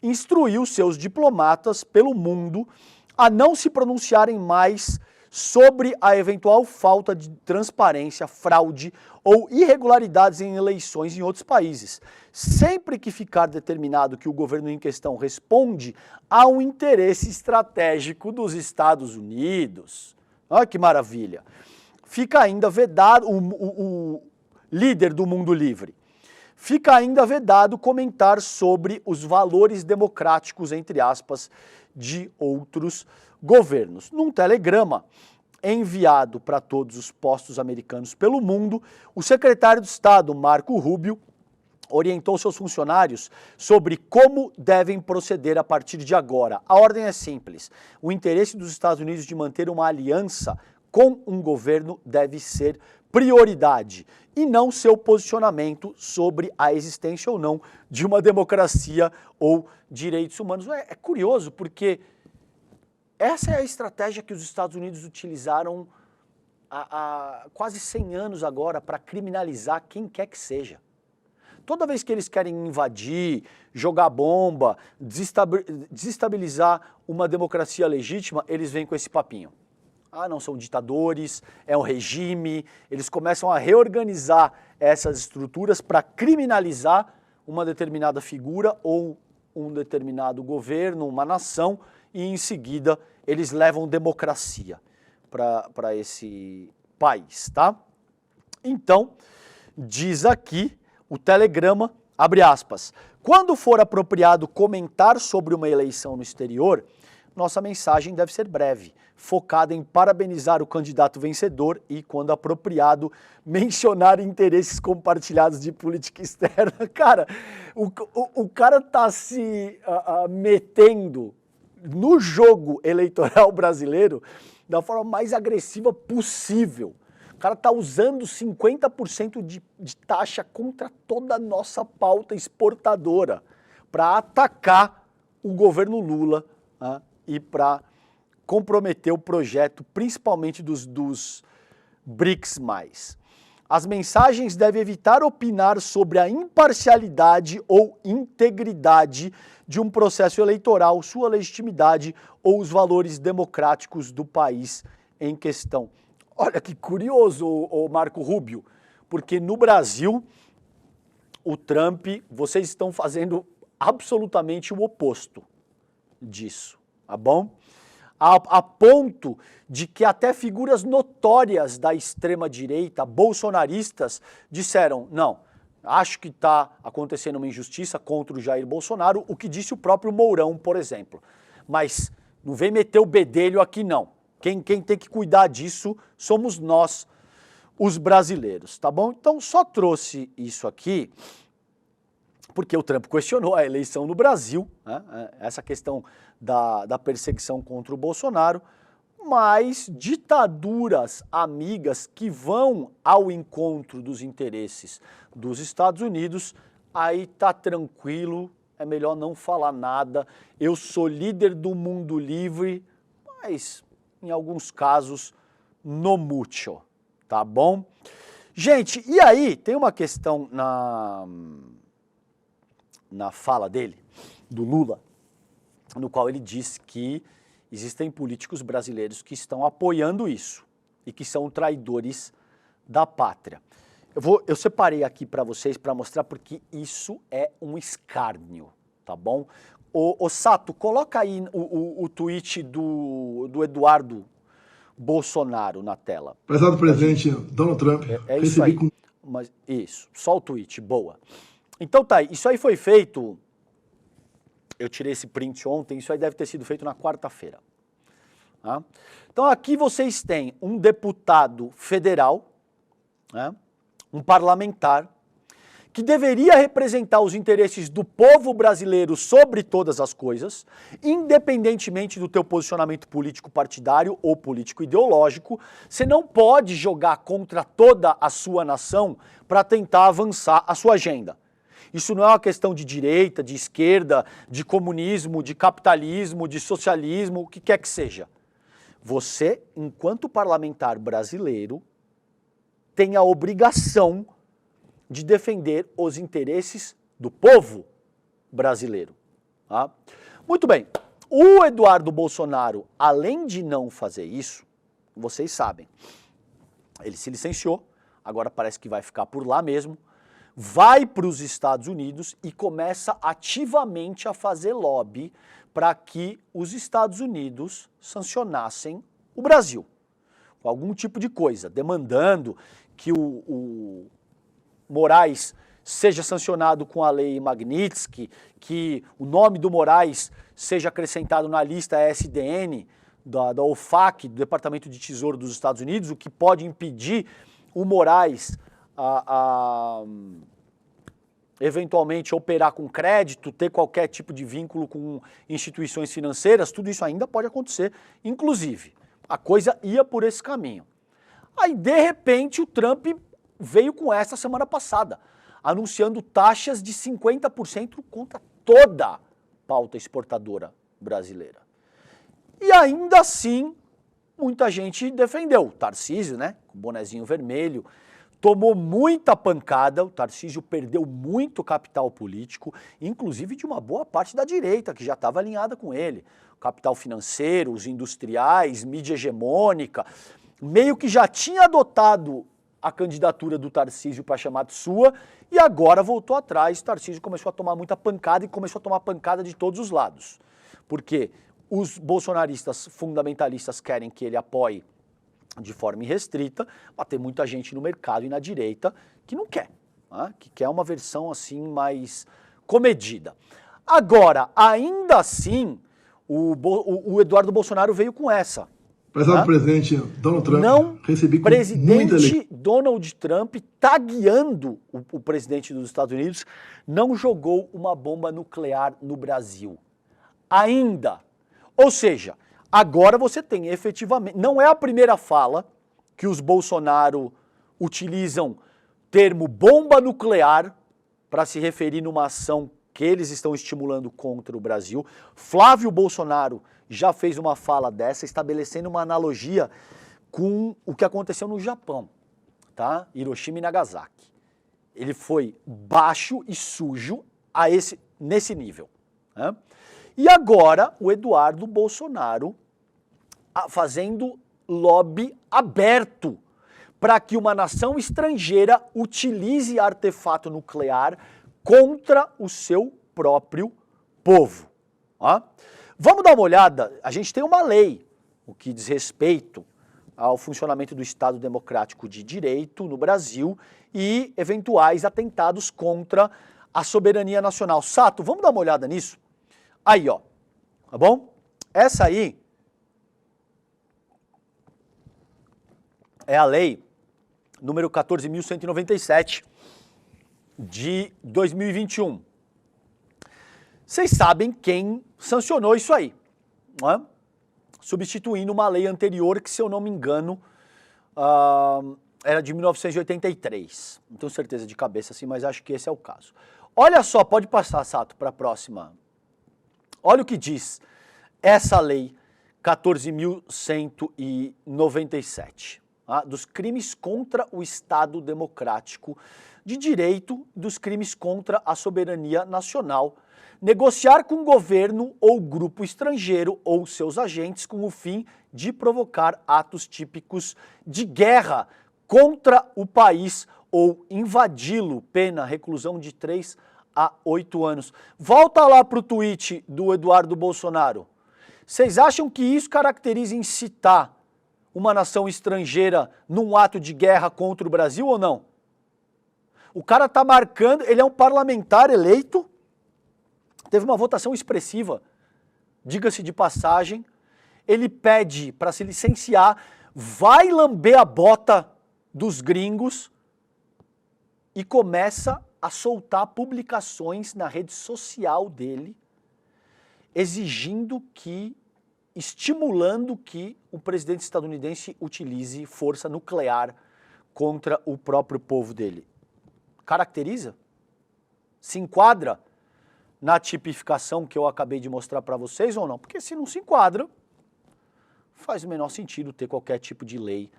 Speaker 1: instruiu seus diplomatas pelo mundo a não se pronunciarem mais sobre a eventual falta de transparência, fraude ou irregularidades em eleições em outros países, sempre que ficar determinado que o governo em questão responde a um interesse estratégico dos Estados Unidos. Olha que maravilha! Fica ainda vedado, o líder do mundo livre, fica ainda vedado comentar sobre os valores democráticos, entre aspas, de outros governos. Num telegrama enviado para todos os postos americanos pelo mundo, o secretário de Estado, Marco Rubio, orientou seus funcionários sobre como devem proceder a partir de agora. A ordem é simples. O interesse dos Estados Unidos de manter uma aliança com um governo deve ser prioridade e não seu posicionamento sobre a existência ou não de uma democracia ou direitos humanos. É curioso porque essa é a estratégia que os Estados Unidos utilizaram há quase 100 anos agora para criminalizar quem quer que seja. Toda vez que eles querem invadir, jogar bomba, desestabilizar uma democracia legítima, eles vêm com esse papinho. Ah, não são ditadores, é um regime. Eles começam a reorganizar essas estruturas para criminalizar uma determinada figura ou um determinado governo, uma nação, e em seguida eles levam democracia para esse país, tá? Então, diz aqui o telegrama, abre aspas, quando for apropriado comentar sobre uma eleição no exterior, nossa mensagem deve ser breve, focada em parabenizar o candidato vencedor e, quando apropriado, mencionar interesses compartilhados de política externa. Cara, o cara tá se metendo no jogo eleitoral brasileiro da forma mais agressiva possível. O cara tá usando 50% de taxa contra toda a nossa pauta exportadora para atacar o governo Lula e para comprometer o projeto, principalmente dos BRICS+. As mensagens devem evitar opinar sobre a imparcialidade ou integridade de um processo eleitoral, sua legitimidade ou os valores democráticos do país em questão. Olha que curioso, o Marco Rubio, porque no Brasil, o Trump, vocês estão fazendo absolutamente o oposto disso, tá bom? A ponto de que até figuras notórias da extrema-direita, bolsonaristas, disseram, não, acho que está acontecendo uma injustiça contra o Jair Bolsonaro, o que disse o próprio Mourão, por exemplo. Mas não vem meter o bedelho aqui não. Quem tem que cuidar disso somos nós, os brasileiros, tá bom? Então só trouxe isso aqui porque o Trump questionou a eleição no Brasil, né? Essa questão da perseguição contra o Bolsonaro, mas ditaduras amigas que vão ao encontro dos interesses dos Estados Unidos, aí tá tranquilo, é melhor não falar nada. Eu sou líder do mundo livre, mas em alguns casos, no mucho, tá bom? Gente, e aí tem uma questão na fala dele, do Lula, no qual ele diz que existem políticos brasileiros que estão apoiando isso e que são traidores da pátria. Eu separei aqui para vocês para mostrar porque isso é um escárnio, tá bom? Ô Sato, coloca aí o tweet do Eduardo Bolsonaro na tela.
Speaker 4: Prezado presidente Donald Trump,
Speaker 1: é isso aí. Mas, isso, só o tweet, boa. Então tá aí, isso aí foi feito, eu tirei esse print ontem, isso aí deve ter sido feito na quarta-feira. Tá? Então aqui vocês têm um deputado federal, né, um parlamentar, que deveria representar os interesses do povo brasileiro sobre todas as coisas, independentemente do teu posicionamento político partidário ou político ideológico, você não pode jogar contra toda a sua nação para tentar avançar a sua agenda. Isso não é uma questão de direita, de esquerda, de comunismo, de capitalismo, de socialismo, o que quer que seja. Você, enquanto parlamentar brasileiro, tem a obrigação de defender os interesses do povo brasileiro. Tá? Muito bem, o Eduardo Bolsonaro, além de não fazer isso, vocês sabem, ele se licenciou, agora parece que vai ficar por lá mesmo, vai para os Estados Unidos e começa ativamente a fazer lobby para que os Estados Unidos sancionassem o Brasil, com algum tipo de coisa, demandando que o Moraes seja sancionado com a lei Magnitsky, que o nome do Moraes seja acrescentado na lista SDN da OFAC, do Departamento de Tesouro dos Estados Unidos, o que pode impedir o Moraes eventualmente operar com crédito, ter qualquer tipo de vínculo com instituições financeiras, tudo isso ainda pode acontecer, inclusive A coisa ia por esse caminho. Aí, de repente, o Trump veio com essa semana passada, anunciando taxas de 50% contra toda a pauta exportadora brasileira. E ainda assim, muita gente defendeu. O Tarcísio, né, com o bonezinho vermelho, tomou muita pancada, o Tarcísio perdeu muito capital político, inclusive de uma boa parte da direita, que já estava alinhada com ele. O capital financeiro, os industriais, mídia hegemônica, meio que já tinha adotado a candidatura do Tarcísio para chamar de sua e agora voltou atrás. O Tarcísio começou a tomar muita pancada e começou a tomar pancada de todos os lados. Porque os bolsonaristas fundamentalistas querem que ele apoie de forma irrestrita, mas tem muita gente no mercado e na direita que não quer, né? Que quer uma versão assim mais comedida. Agora, ainda assim, o Eduardo Bolsonaro veio com essa.
Speaker 4: Prezado presidente Donald Trump,
Speaker 1: Não,
Speaker 4: recebi com
Speaker 1: presidente Donald Trump, tagueando o presidente dos Estados Unidos, não jogou uma bomba nuclear no Brasil. Ainda. Ou seja, agora você tem efetivamente, não é a primeira fala que os Bolsonaro utilizam termo bomba nuclear para se referir numa ação que eles estão estimulando contra o Brasil. Flávio Bolsonaro já fez uma fala dessa, estabelecendo uma analogia com o que aconteceu no Japão, tá? Hiroshima e Nagasaki. Ele foi baixo e sujo nesse nível, né? E agora o Eduardo Bolsonaro fazendo lobby aberto para que uma nação estrangeira utilize artefato nuclear contra o seu próprio povo. Ó. Vamos dar uma olhada, a gente tem uma lei, o que diz respeito ao funcionamento do Estado Democrático de Direito no Brasil e eventuais atentados contra a soberania nacional. Sato, vamos dar uma olhada nisso? Aí, ó, tá bom? Essa aí é a lei número 14.197 de 2021. Vocês sabem quem sancionou isso aí, não é? Substituindo uma lei anterior que, se eu não me engano, era de 1983. Não tenho certeza de cabeça assim, mas acho que esse é o caso. Olha só, pode passar, Sato, para a próxima. Olha o que diz essa lei 14.197, tá? Dos crimes contra o Estado Democrático de Direito, dos crimes contra a soberania nacional, negociar com governo ou grupo estrangeiro ou seus agentes com o fim de provocar atos típicos de guerra contra o país ou invadi-lo, pena, reclusão de 3 a 8 anos. Volta lá para o tweet do Eduardo Bolsonaro. Vocês acham que isso caracteriza incitar uma nação estrangeira num ato de guerra contra o Brasil ou não? O cara tá marcando, ele é um parlamentar eleito, teve uma votação expressiva, diga-se de passagem, ele pede para se licenciar, vai lamber a bota dos gringos e começa a soltar publicações na rede social dele, estimulando que o presidente estadunidense utilize força nuclear contra o próprio povo dele. Caracteriza? Se enquadra na tipificação que eu acabei de mostrar para vocês ou não? Porque se não se enquadra, faz o menor sentido ter qualquer tipo de lei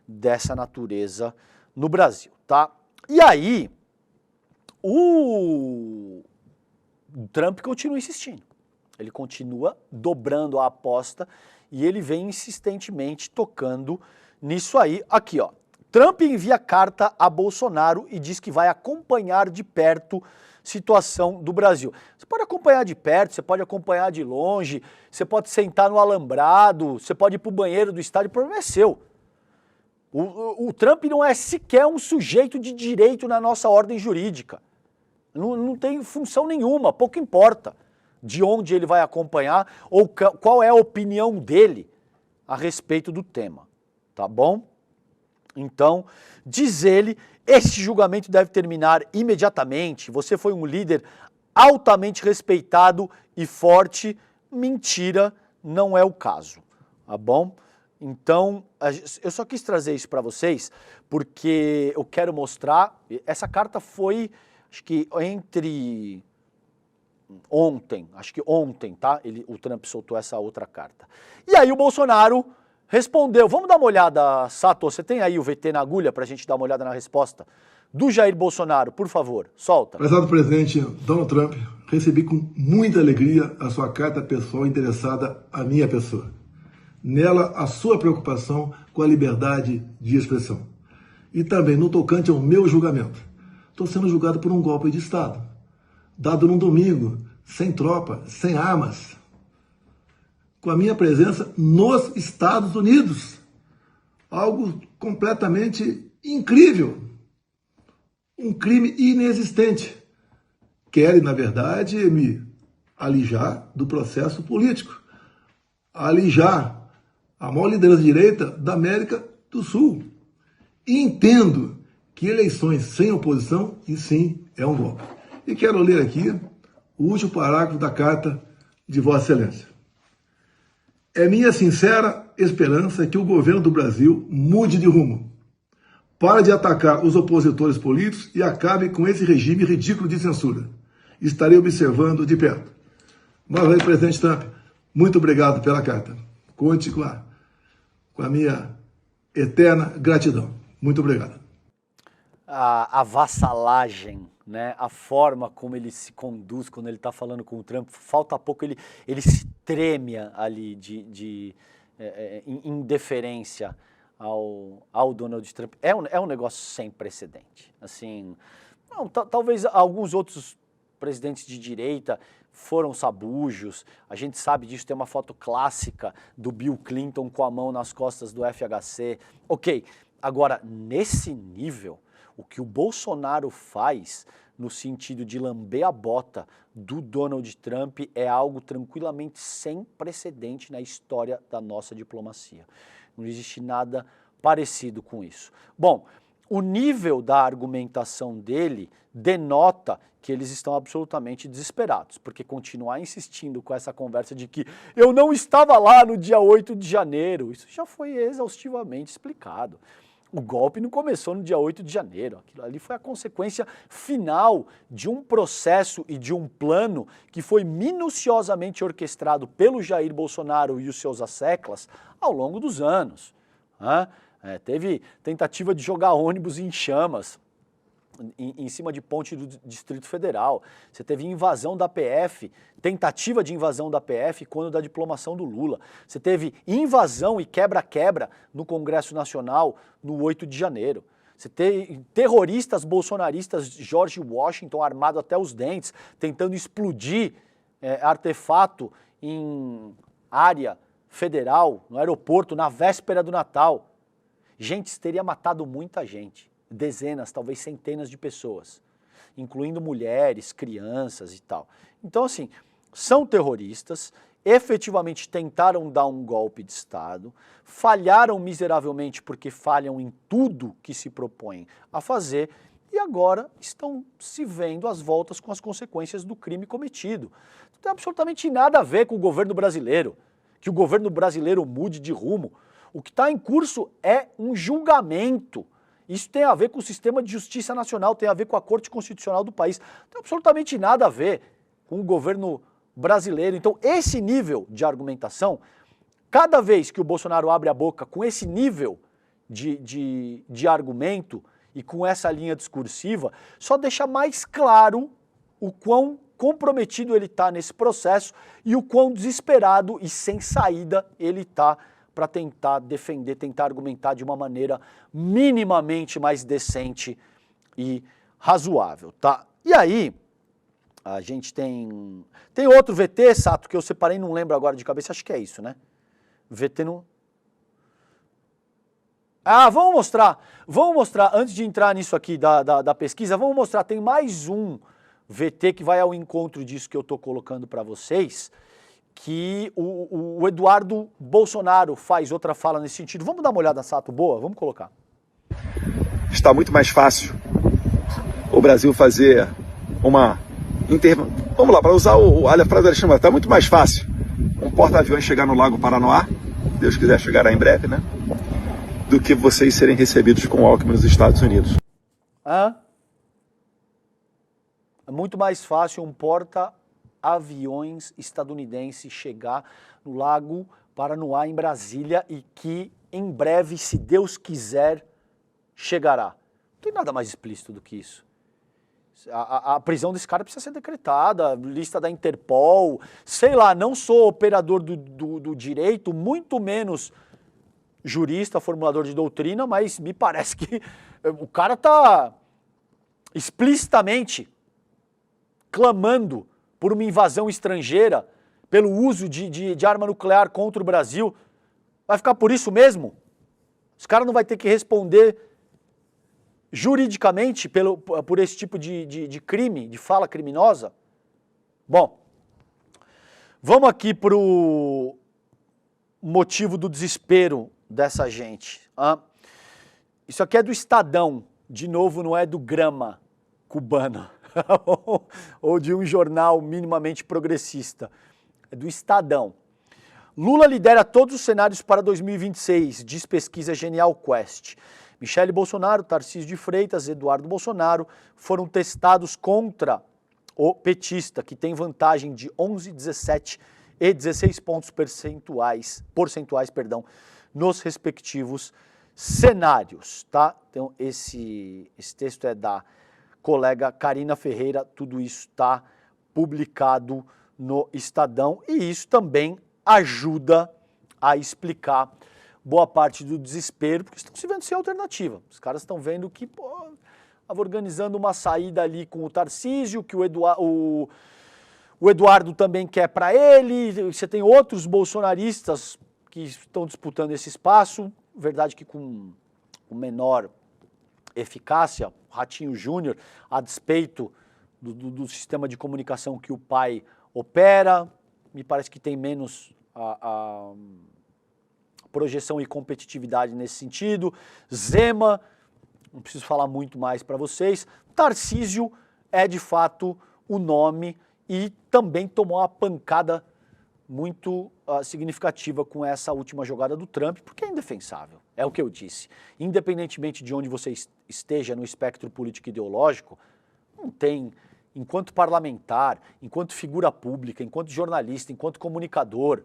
Speaker 1: dessa natureza no Brasil, tá? E aí, o Trump continua insistindo. Ele continua dobrando a aposta e ele vem insistentemente tocando nisso aí. Aqui, ó. Trump envia carta a Bolsonaro e diz que vai acompanhar de perto situação do Brasil. Você pode acompanhar de perto, você pode acompanhar de longe, você pode sentar no alambrado, você pode ir para o banheiro do estádio, o problema é seu. O Trump não é sequer um sujeito de direito na nossa ordem jurídica. Não tem função nenhuma, pouco importa de onde ele vai acompanhar ou qual é a opinião dele a respeito do tema, tá bom? Então, diz ele, este julgamento deve terminar imediatamente, você foi um líder altamente respeitado e forte, mentira, não é o caso, tá bom? Então, eu só quis trazer isso para vocês porque eu quero mostrar, essa carta foi, acho que ontem, tá? O Trump soltou essa outra carta. E aí o Bolsonaro respondeu, vamos dar uma olhada, Sato, você tem aí o VT na agulha pra gente dar uma olhada na resposta do Jair Bolsonaro, por favor, solta.
Speaker 4: Prezado presidente Donald Trump, recebi com muita alegria a sua carta pessoal interessada à minha pessoa. Nela, a sua preocupação com a liberdade de expressão. E também no tocante ao meu julgamento. Estou sendo julgado por um golpe de Estado, dado num domingo, sem tropa, sem armas, com a minha presença nos Estados Unidos. Algo completamente incrível. Um crime inexistente. Querem, na verdade, me alijar do processo político. Alijar a maior liderança de direita da América do Sul. E entendo que eleições sem oposição, e sim, é um golpe. E quero ler aqui o último parágrafo da carta de Vossa Excelência. É minha sincera esperança que o governo do Brasil mude de rumo. Pare de atacar os opositores políticos e acabe com esse regime ridículo de censura. Estarei observando de perto. Mas aí, presidente Trump, muito obrigado pela carta. Conte com a minha eterna gratidão. Muito obrigado.
Speaker 1: A vassalagem, né? A forma como ele se conduz quando ele está falando com o Trump, falta pouco ele se treme ali em deferência ao Donald Trump. É um negócio sem precedente. Assim, não, talvez alguns outros presidentes de direita foram sabujos, a gente sabe disso, tem uma foto clássica do Bill Clinton com a mão nas costas do FHC. Ok, agora, nesse nível, o que o Bolsonaro faz no sentido de lamber a bota do Donald Trump é algo tranquilamente sem precedente na história da nossa diplomacia. Não existe nada parecido com isso. Bom, o nível da argumentação dele denota que eles estão absolutamente desesperados, porque continuar insistindo com essa conversa de que eu não estava lá no dia 8 de janeiro, isso já foi exaustivamente explicado. O golpe não começou no dia 8 de janeiro, aquilo ali foi a consequência final de um processo e de um plano que foi minuciosamente orquestrado pelo Jair Bolsonaro e os seus asseclas ao longo dos anos. Teve tentativa de jogar ônibus em chamas em cima de ponte do Distrito Federal. Você teve invasão da PF, tentativa de invasão da PF quando da diplomação do Lula. Você teve invasão e quebra-quebra no Congresso Nacional no 8 de janeiro. Você teve terroristas bolsonaristas, George Washington armado até os dentes, tentando explodir artefato em área federal, no aeroporto, na véspera do Natal. Gente, isso teria matado muita gente. Dezenas, talvez centenas de pessoas, incluindo mulheres, crianças e tal. Então, assim, são terroristas, efetivamente tentaram dar um golpe de Estado, falharam miseravelmente porque falham em tudo que se propõem a fazer e agora estão se vendo às voltas com as consequências do crime cometido. Não tem absolutamente nada a ver com o governo brasileiro, que o governo brasileiro mude de rumo. O que está em curso é um julgamento. Isso tem a ver com o sistema de justiça nacional, tem a ver com a Corte Constitucional do país. Não tem absolutamente nada a ver com o governo brasileiro. Então, esse nível de argumentação, cada vez que o Bolsonaro abre a boca com esse nível de argumento e com essa linha discursiva, só deixa mais claro o quão comprometido ele está nesse processo e o quão desesperado e sem saída ele está para tentar defender, tentar argumentar de uma maneira minimamente mais decente e razoável, tá? E aí, a gente tem outro VT, Sato, que eu separei, não lembro agora de cabeça, acho que é isso, né? VT no... vamos mostrar, antes de entrar nisso aqui da pesquisa, vamos mostrar, tem mais um VT que vai ao encontro disso que eu estou colocando para vocês, que o Eduardo Bolsonaro faz outra fala nesse sentido. Vamos dar uma olhada, Sato, boa? Vamos colocar.
Speaker 5: Está muito mais fácil o Brasil fazer uma... Vamos lá, para usar a frase do Alexandre, está muito mais fácil um porta-aviões chegar no Lago Paranoá Deus quiser chegará em breve, né? Do que vocês serem recebidos com o Alckmin nos Estados Unidos.
Speaker 1: É muito mais fácil um porta-aviões estadunidense chegar no Lago Paranoá, em Brasília, e que em breve, se Deus quiser, chegará. Não tem nada mais explícito do que isso. A prisão desse cara precisa ser decretada, lista da Interpol, sei lá, não sou operador do direito, muito menos jurista, formulador de doutrina, mas me parece que o cara está explicitamente clamando por uma invasão estrangeira, pelo uso de arma nuclear contra o Brasil. Vai ficar por isso mesmo? Os caras não vão ter que responder juridicamente por esse tipo de crime, de fala criminosa? Bom, vamos aqui para o motivo do desespero dessa gente. Isso aqui é do Estadão, de novo não é do Grama cubano, ou de um jornal minimamente progressista, é do Estadão. Lula lidera todos os cenários para 2026, diz pesquisa Genial Quest. Michele Bolsonaro, Tarcísio de Freitas, Eduardo Bolsonaro foram testados contra o petista, que tem vantagem de 11, 17 e 16 pontos percentuais, nos respectivos cenários, tá? Então esse texto é da colega Karina Ferreira, tudo isso está publicado no Estadão e isso também ajuda a explicar boa parte do desespero, porque estão se vendo sem alternativa. Os caras estão vendo que, estava organizando uma saída ali com o Tarcísio, que o Eduardo também quer para ele, você tem outros bolsonaristas que estão disputando esse espaço, verdade que com menor eficácia, Ratinho Júnior, a despeito do sistema de comunicação que o pai opera, me parece que tem menos a projeção e competitividade nesse sentido. Zema, não preciso falar muito mais para vocês. Tarcísio é de fato o nome e também tomou uma pancada muito significativa com essa última jogada do Trump, porque é indefensável, é o que eu disse. Independentemente de onde você esteja no espectro político ideológico, não tem, enquanto parlamentar, enquanto figura pública, enquanto jornalista, enquanto comunicador,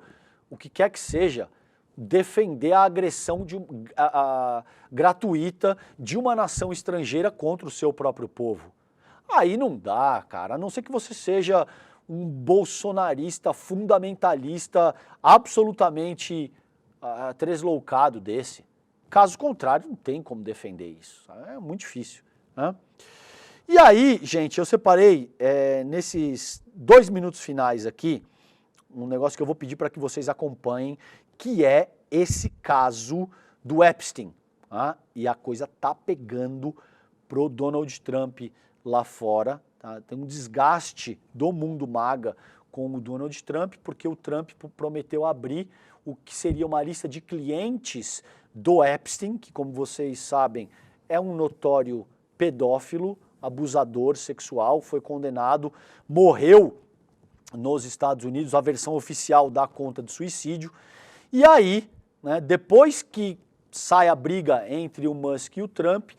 Speaker 1: o que quer que seja, defender a agressão gratuita de uma nação estrangeira contra o seu próprio povo. Aí não dá, cara, a não ser que você seja um bolsonarista fundamentalista absolutamente tresloucado desse. Caso contrário, não tem como defender isso. É muito difícil, né? E aí, gente, eu separei nesses 2 minutos finais aqui um negócio que eu vou pedir para que vocês acompanhem, que é esse caso do Epstein. Tá? E a coisa tá pegando pro Donald Trump lá fora. Tá? Tem um desgaste do mundo MAGA com o Donald Trump, porque o Trump prometeu abrir o que seria uma lista de clientes do Epstein, que, como vocês sabem, é um notório pedófilo, abusador sexual, foi condenado, morreu nos Estados Unidos, a versão oficial dá conta de suicídio. E aí, né, depois que sai a briga entre o Musk e o Trump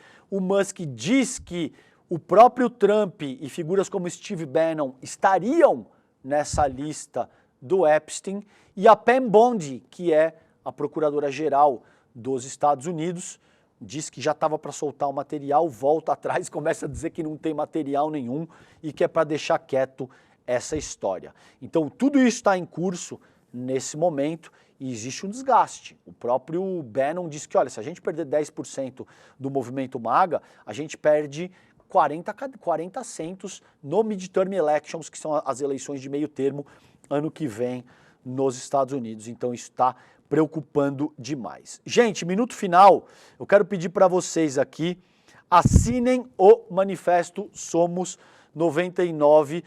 Speaker 1: diz que o próprio Trump e figuras como Steve Bannon estariam nessa lista do Epstein, e a Pam Bondi, que é a procuradora-geral dos Estados Unidos, diz que já estava para soltar o material, volta atrás e começa a dizer que não tem material nenhum e que é para deixar quieto essa história. Então tudo isso está em curso nesse momento e existe um desgaste. O próprio Bannon disse que, olha, se a gente perder 10% do movimento MAGA, a gente perde 40 assentos no midterm elections, que são as eleições de meio termo ano que vem nos Estados Unidos. Então isso está preocupando demais. Gente, minuto final, eu quero pedir para vocês aqui, assinem o manifesto Somos 99%.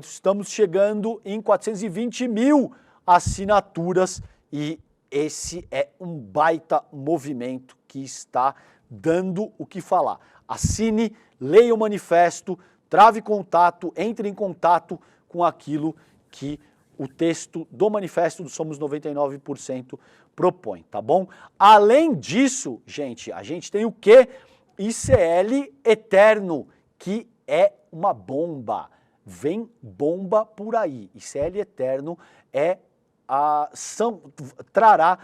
Speaker 1: Estamos chegando em 420 mil assinaturas e esse é um baita movimento que está dando o que falar. Assine, leia o manifesto, trave contato, entre em contato com aquilo que o texto do manifesto do Somos 99% propõe, tá bom? Além disso, gente, a gente tem o quê? ICL Eterno, que é uma bomba. Vem bomba por aí. ICL Eterno trará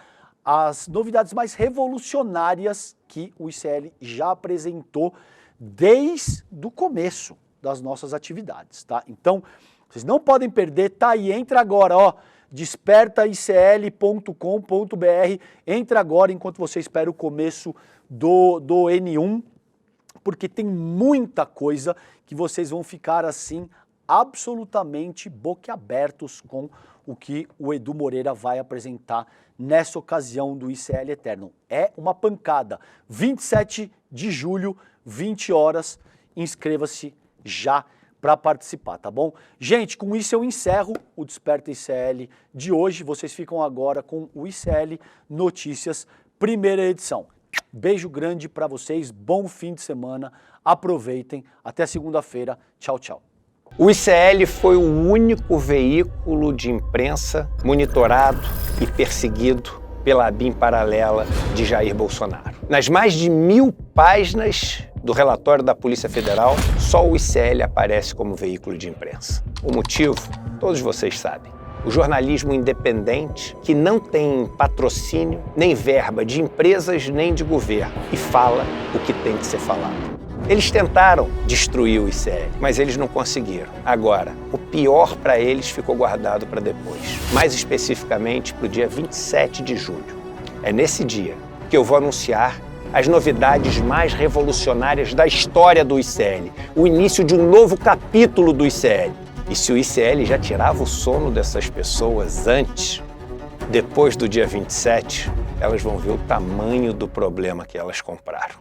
Speaker 1: as novidades mais revolucionárias que o ICL já apresentou desde o começo das nossas atividades, tá? Então, vocês não podem perder, tá aí, entra agora, ó, despertaicl.com.br, entra agora enquanto você espera o começo do N1, porque tem muita coisa que vocês vão ficar assim absolutamente boquiabertos com o que o Edu Moreira vai apresentar nessa ocasião do ICL Eterno. É uma pancada. 27 de julho, 20 horas, inscreva-se já para participar, tá bom? Gente, com isso eu encerro o Desperta ICL de hoje. Vocês ficam agora com o ICL Notícias, primeira edição. Beijo grande para vocês, bom fim de semana, aproveitem, até segunda-feira, tchau, tchau.
Speaker 6: O ICL foi o único veículo de imprensa monitorado e perseguido pela ABIN paralela de Jair Bolsonaro. Nas mais de 1000 páginas do relatório da Polícia Federal, só o ICL aparece como veículo de imprensa. O motivo, todos vocês sabem. O jornalismo independente, que não tem patrocínio, nem verba de empresas nem de governo, e fala o que tem que ser falado. Eles tentaram destruir o ICL, mas eles não conseguiram. Agora, o pior para eles ficou guardado para depois. Mais especificamente para o dia 27 de julho. É nesse dia que eu vou anunciar as novidades mais revolucionárias da história do ICL. O início de um novo capítulo do ICL. E se o ICL já tirava o sono dessas pessoas antes, depois do dia 27, elas vão ver o tamanho do problema que elas compraram.